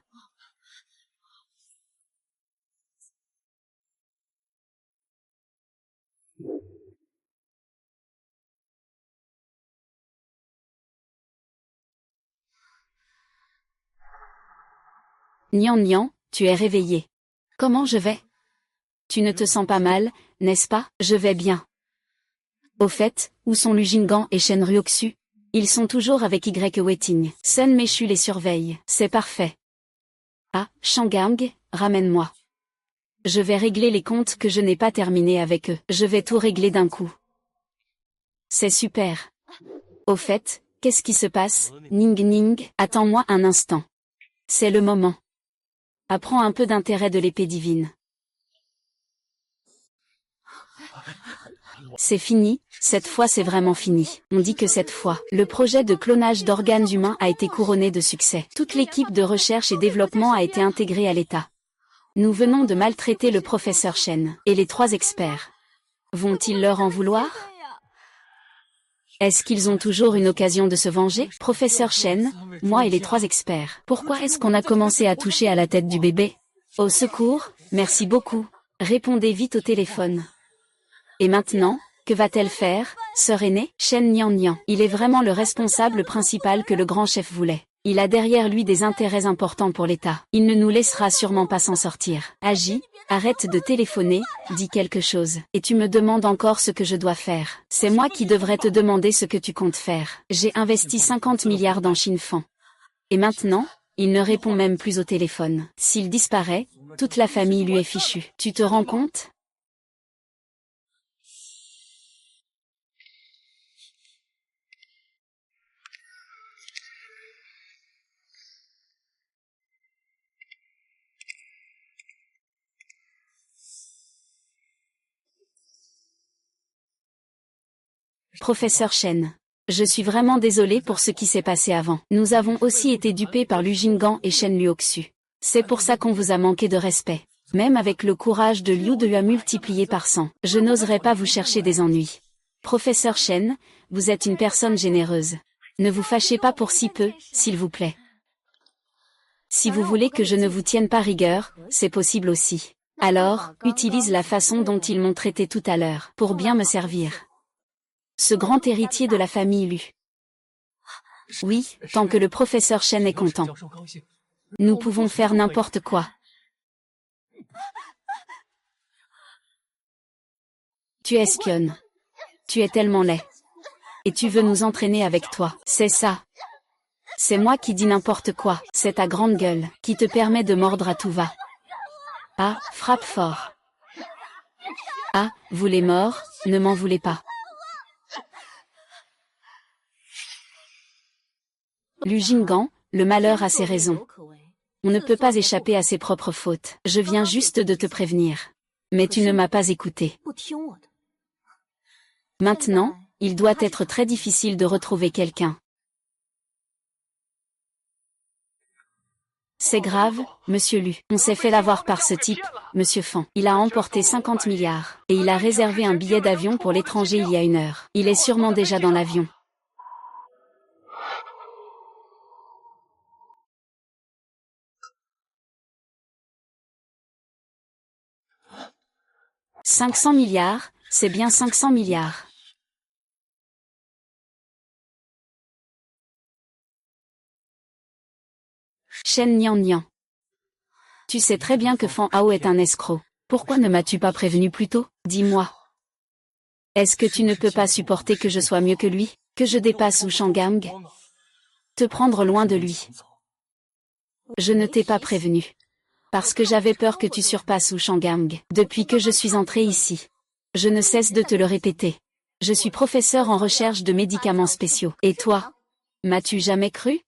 Nian Nian, tu es réveillé. Comment je vais? Tu ne te sens pas mal, n'est-ce pas? Je vais bien. Au fait, où sont Lu Jinggan et Shen Ruoxu? Ils sont toujours avec Y Waiting. Sun Meishu les surveille. C'est parfait. Ah, Shanggang, ramène-moi. Je vais régler les comptes que je n'ai pas terminés avec eux. Je vais tout régler d'un coup. C'est super. Au fait, qu'est-ce qui se passe? Ning Ning, attends-moi un instant. C'est le moment. Apprends un peu d'intérêt de l'épée divine. C'est fini, cette fois c'est vraiment fini. On dit que cette fois, le projet de clonage d'organes humains a été couronné de succès. Toute l'équipe de recherche et développement a été intégrée à l'État. Nous venons de maltraiter le professeur Shen et les 3 experts. Vont-ils leur en vouloir? Est-ce qu'ils ont toujours une occasion de se venger? Professeur Shen, moi et les 3 experts. Pourquoi est-ce qu'on a commencé à toucher à la tête du bébé? Au secours, merci beaucoup. Répondez vite au téléphone. Et maintenant, que va-t-elle faire, sœur aînée? Shen Nian Nian. Il est vraiment le responsable principal que le grand chef voulait. Il a derrière lui des intérêts importants pour l'État. Il ne nous laissera sûrement pas s'en sortir. Agis, arrête de téléphoner, dis quelque chose. Et tu me demandes encore ce que je dois faire. C'est moi qui devrais te demander ce que tu comptes faire. J'ai investi 50 milliards dans Shinfan. Et maintenant, il ne répond même plus au téléphone. S'il disparaît, toute la famille lui est fichue. Tu te rends compte? Professeur Shen. Je suis vraiment désolé pour ce qui s'est passé avant. Nous avons aussi été dupés par Lu Jinggan et Shen Luoxu. C'est pour ça qu'on vous a manqué de respect. Même avec le courage de Liu Dehua multiplié par 100, je n'oserais pas vous chercher des ennuis. Professeur Shen, vous êtes une personne généreuse. Ne vous fâchez pas pour si peu, s'il vous plaît. Si vous voulez que je ne vous tienne pas rigueur, c'est possible aussi. Alors, utilise la façon dont ils m'ont traité tout à l'heure, pour bien me servir. Ce grand héritier de la famille Lu. Oui, tant que le professeur Shen est content. Nous pouvons faire n'importe quoi. Tu espionnes. Tu es tellement laid. Et tu veux nous entraîner avec toi. C'est ça. C'est moi qui dis n'importe quoi. C'est ta grande gueule qui te permet de mordre à tout va. Ah, frappe fort. Ah, vous les morts, ne m'en voulez pas. Lu Jinggan, le malheur a ses raisons. On ne peut pas échapper à ses propres fautes. Je viens juste de te prévenir. Mais tu ne m'as pas écouté. Maintenant, il doit être très difficile de retrouver quelqu'un. C'est grave, monsieur Lu. On s'est fait l'avoir par ce type, monsieur Fan. Il a emporté 50 milliards. Et il a réservé un billet d'avion pour l'étranger il y a 1 heure. Il est sûrement déjà dans l'avion. « 500 milliards, c'est bien 500 milliards. » Shen Nian Nian. Tu sais très bien que Fan Hao est un escroc. Pourquoi ne m'as-tu pas prévenu plus tôt? Dis-moi. Est-ce que tu ne peux pas supporter que je sois mieux que lui? Que je dépasse Wu Shanggang? Te prendre loin de lui. Je ne t'ai pas prévenu. Parce que j'avais peur que tu surpasses Wu Shanggang. Depuis que je suis entré ici. Je ne cesse de te le répéter. Je suis professeur en recherche de médicaments spéciaux. Et toi? M'as-tu jamais cru?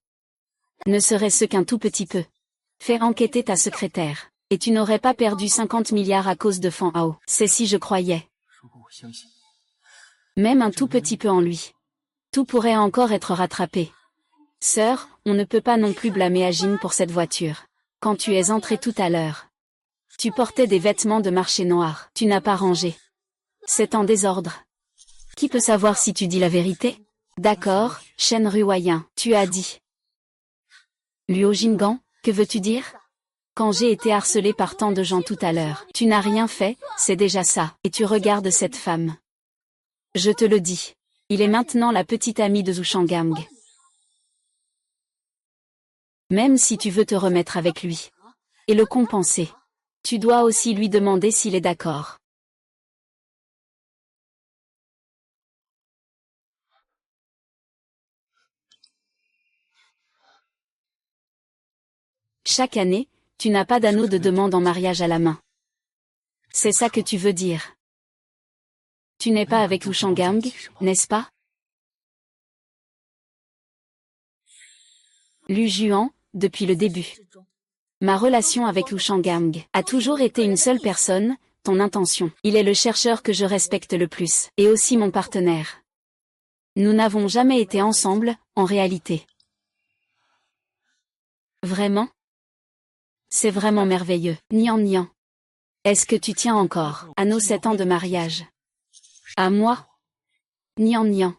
Ne serait-ce qu'un tout petit peu. Fais enquêter ta secrétaire. Et tu n'aurais pas perdu 50 milliards à cause de Fan Hao. C'est si je croyais. Même un tout petit peu en lui. Tout pourrait encore être rattrapé. Sœur, on ne peut pas non plus blâmer Ajin pour cette voiture. Quand tu es entrée tout à l'heure, tu portais des vêtements de marché noir. Tu n'as pas rangé. C'est en désordre. Qui peut savoir si tu dis la vérité? D'accord, Shen Ruoyan, tu as dit. Luo Jinggan, que veux-tu dire? Quand j'ai été harcelé par tant de gens tout à l'heure, tu n'as rien fait, c'est déjà ça. Et tu regardes cette femme. Je te le dis. Il est maintenant la petite amie de Zhu Shanggang. Même si tu veux te remettre avec lui. et le compenser. Tu dois aussi lui demander s'il est d'accord. Chaque année, tu n'as pas d'anneau de demande en mariage à la main. C'est ça que tu veux dire. Tu n'es pas avec Lu Shanggang, n'est-ce pas? Lu Juan, depuis le début. Ma relation avec Lu Shanggang a toujours été une seule personne, ton intention. Il est le chercheur que je respecte le plus, et aussi mon partenaire. Nous n'avons jamais été ensemble, en réalité. Vraiment? C'est vraiment merveilleux. Nian Nian. Est-ce que tu tiens encore à nos 7 ans de mariage? À moi? Nian Nian.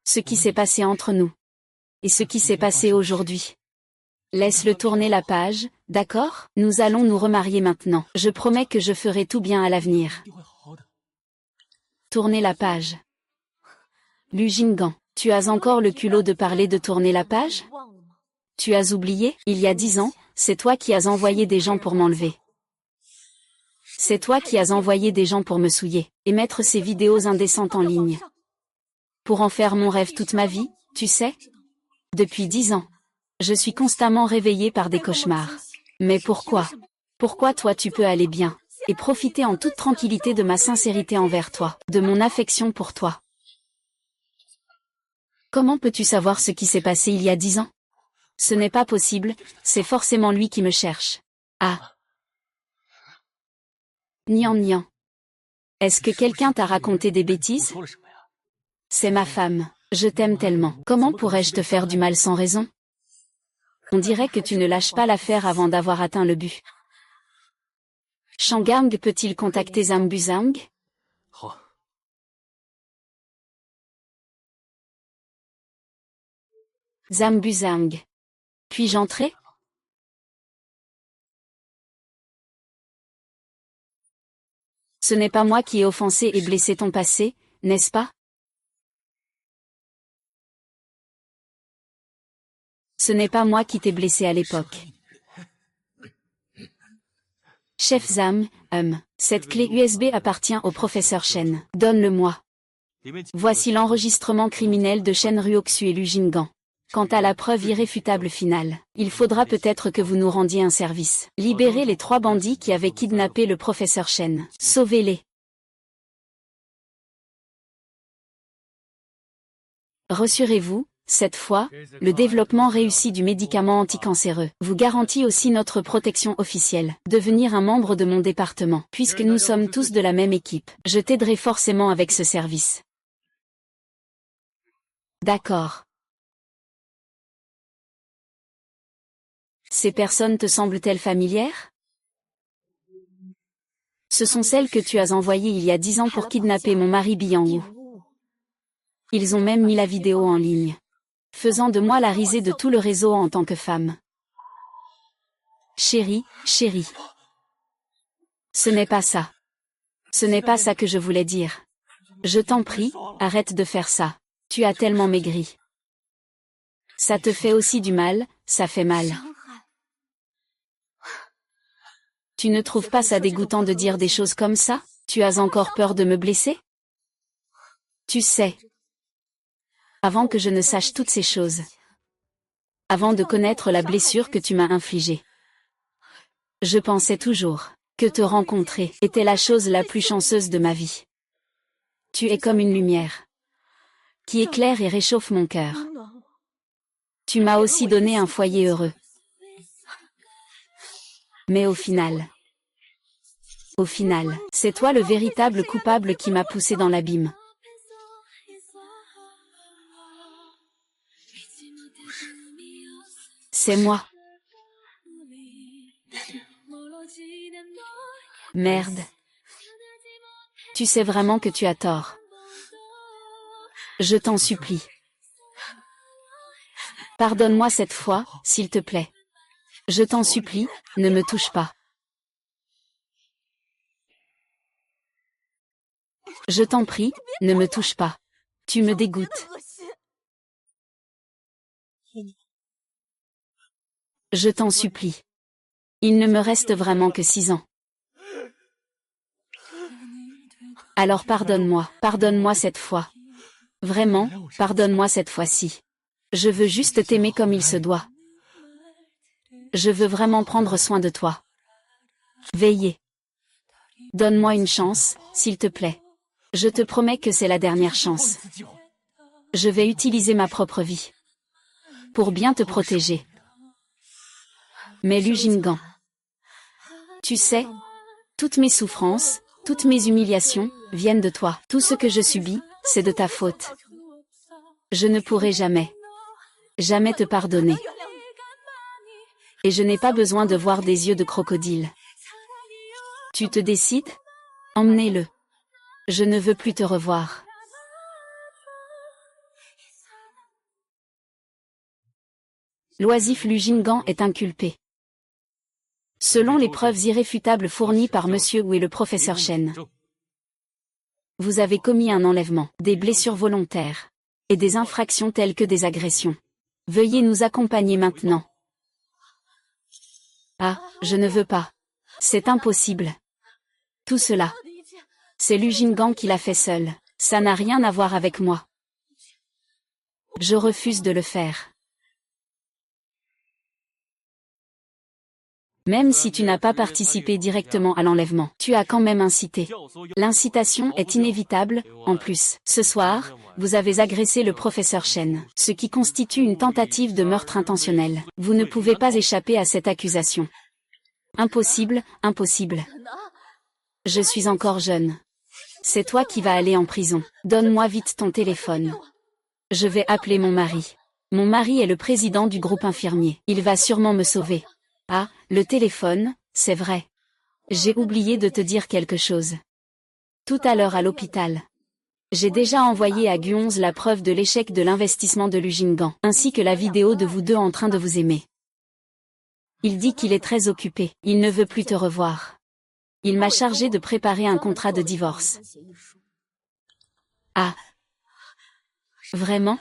Ce qui s'est passé entre nous. Et ce qui s'est passé aujourd'hui. Laisse-le tourner la page, d'accord? Nous allons nous remarier maintenant. Je promets que je ferai tout bien à l'avenir. Tourner la page. Lu Jinggan, tu as encore le culot de parler de tourner la page? Tu as oublié? Il y a 10 ans, c'est toi qui as envoyé des gens pour m'enlever. C'est toi qui as envoyé des gens pour me souiller, et mettre ces vidéos indécentes en ligne. Pour en faire mon rêve toute ma vie, tu sais? Depuis 10 ans. Je suis constamment réveillée par des cauchemars. Mais pourquoi? Pourquoi toi tu peux aller bien, et profiter en toute tranquillité de ma sincérité envers toi, de mon affection pour toi? Comment peux-tu savoir ce qui s'est passé il y a 10 ans? Ce n'est pas possible, c'est forcément lui qui me cherche. Ah. Nian Nian. Est-ce que quelqu'un t'a raconté des bêtises? C'est ma femme, je t'aime tellement. Comment pourrais-je te faire du mal sans raison? On dirait que tu ne lâches pas l'affaire avant d'avoir atteint le but. Shanggang peut-il contacter Zambuzang? Zambuzang. Puis-je entrer? Ce n'est pas moi qui ai offensé et blessé ton passé, n'est-ce pas? Ce n'est pas moi qui t'ai blessé à l'époque. Chef Zam, cette clé USB appartient au professeur Shen. Donne-le-moi. Voici l'enregistrement criminel de Shen Ruoxu et Lu Jinggan. Quant à la preuve irréfutable finale, il faudra peut-être que vous nous rendiez un service. Libérez les 3 bandits qui avaient kidnappé le professeur Shen. Sauvez-les. Rassurez-vous, cette fois, le développement réussi du médicament anticancéreux vous garantit aussi notre protection officielle. Devenir un membre de mon département. Puisque nous sommes tous de la même équipe, je t'aiderai forcément avec ce service. D'accord. Ces personnes te semblent-elles familières? Ce sont celles que tu as envoyées il y a 10 ans pour kidnapper mon mari Bianwu. Ils ont même mis la vidéo en ligne, faisant de moi la risée de tout le réseau en tant que femme. Chérie, chérie. Ce n'est pas ça. Ce n'est pas ça que je voulais dire. Je t'en prie, arrête de faire ça. Tu as tellement maigri. Ça te fait aussi du mal, ça fait mal. Tu ne trouves pas ça dégoûtant de dire des choses comme ça? Tu as encore peur de me blesser? Tu sais. Avant que je ne sache toutes ces choses. Avant de connaître la blessure que tu m'as infligée. Je pensais toujours que te rencontrer était la chose la plus chanceuse de ma vie. Tu es comme une lumière qui éclaire et réchauffe mon cœur. Tu m'as aussi donné un foyer heureux. Mais au final, c'est toi le véritable coupable qui m'a poussé dans l'abîme. C'est moi. Merde. Tu sais vraiment que tu as tort. Je t'en supplie. Pardonne-moi cette fois, s'il te plaît. Je t'en supplie, ne me touche pas. Je t'en prie, ne me touche pas. Tu me dégoûtes. Je t'en supplie. Il ne me reste vraiment que 6 ans. Alors pardonne-moi cette fois. Vraiment, pardonne-moi cette fois-ci. Je veux juste t'aimer comme il se doit. Je veux vraiment prendre soin de toi. Veiller. Donne-moi une chance, s'il te plaît. Je te promets que c'est la dernière chance. Je vais utiliser ma propre vie. Pour bien te protéger. Mais Lu Jinggan. Tu sais, toutes mes souffrances, toutes mes humiliations, viennent de toi. Tout ce que je subis, c'est de ta faute. Je ne pourrai jamais te pardonner. Et je n'ai pas besoin de voir des yeux de crocodile. Tu te décides? Emmenez-le. Je ne veux plus te revoir. L'oisif Lu Jinggan est inculpé. Selon les preuves irréfutables fournies par Monsieur Wu et le professeur Chen, vous avez commis un enlèvement, des blessures volontaires, et des infractions telles que des agressions. Veuillez nous accompagner maintenant. Ah, je ne veux pas. C'est impossible. Tout cela, c'est Lu Jinggan qui l'a fait seul. Ça n'a rien à voir avec moi. Je refuse de le faire. Même si tu n'as pas participé directement à l'enlèvement, tu as quand même incité. L'incitation est inévitable, en plus. Ce soir, vous avez agressé le professeur Chen, ce qui constitue une tentative de meurtre intentionnel. Vous ne pouvez pas échapper à cette accusation. Impossible, impossible. Je suis encore jeune. C'est toi qui vas aller en prison. Donne-moi vite ton téléphone. Je vais appeler mon mari. Mon mari est le président du groupe infirmier. Il va sûrement me sauver. Ah, le téléphone, c'est vrai. J'ai oublié de te dire quelque chose. Tout à l'heure à l'hôpital. J'ai déjà envoyé à Guonze la preuve de l'échec de l'investissement de Lu Jinggan, ainsi que la vidéo de vous deux en train de vous aimer. Il dit qu'il est très occupé, il ne veut plus te revoir. Il m'a chargé de préparer un contrat de divorce. Ah. Vraiment?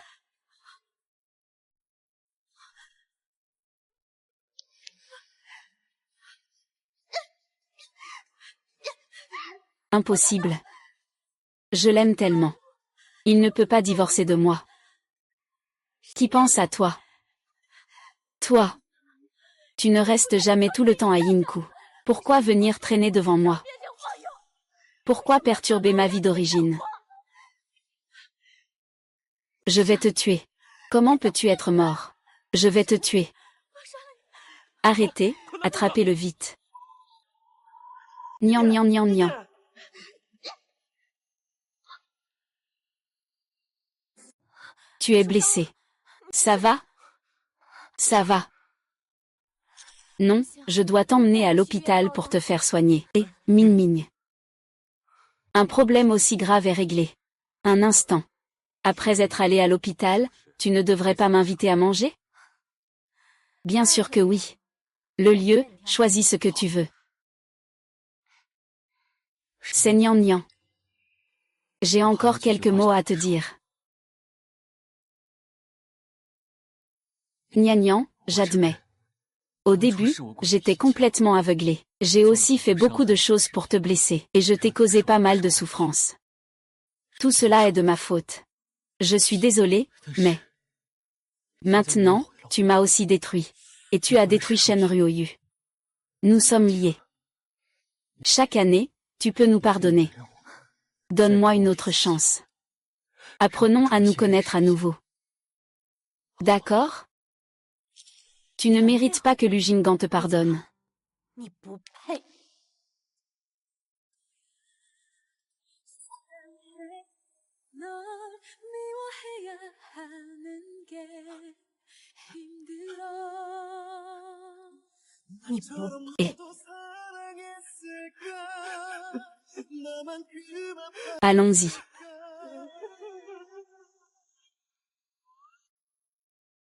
Impossible. Je l'aime tellement. Il ne peut pas divorcer de moi. Qui pense à toi? Toi. Tu ne restes jamais tout le temps à Yinku. Pourquoi venir traîner devant moi? Pourquoi perturber ma vie d'origine? Je vais te tuer. Comment peux-tu être mort? Je vais te tuer. Arrêtez, attrapez-le vite. Nian nian nian nian. Tu es blessé. Ça va? Ça va. Non, je dois t'emmener à l'hôpital pour te faire soigner. Et, Ming Ming. Un problème aussi grave est réglé. Un instant. Après être allé à l'hôpital, tu ne devrais pas m'inviter à manger? Bien sûr que oui. Le lieu, choisis ce que tu veux. C'est Nian Nian. J'ai encore quelques mots à te dire. Nian Nian, j'admets. Au début, j'étais complètement aveuglée. J'ai aussi fait beaucoup de choses pour te blesser, et je t'ai causé pas mal de souffrance. Tout cela est de ma faute. Je suis désolée, mais... Maintenant, tu m'as aussi détruit. Et tu as détruit Shen Ryoyu. Nous sommes liés. Chaque année, tu peux nous pardonner. Donne-moi une autre chance. Apprenons à nous connaître à nouveau. D'accord? Tu ne mérites pas que Lu Jinggan te pardonne. Et... Allons-y.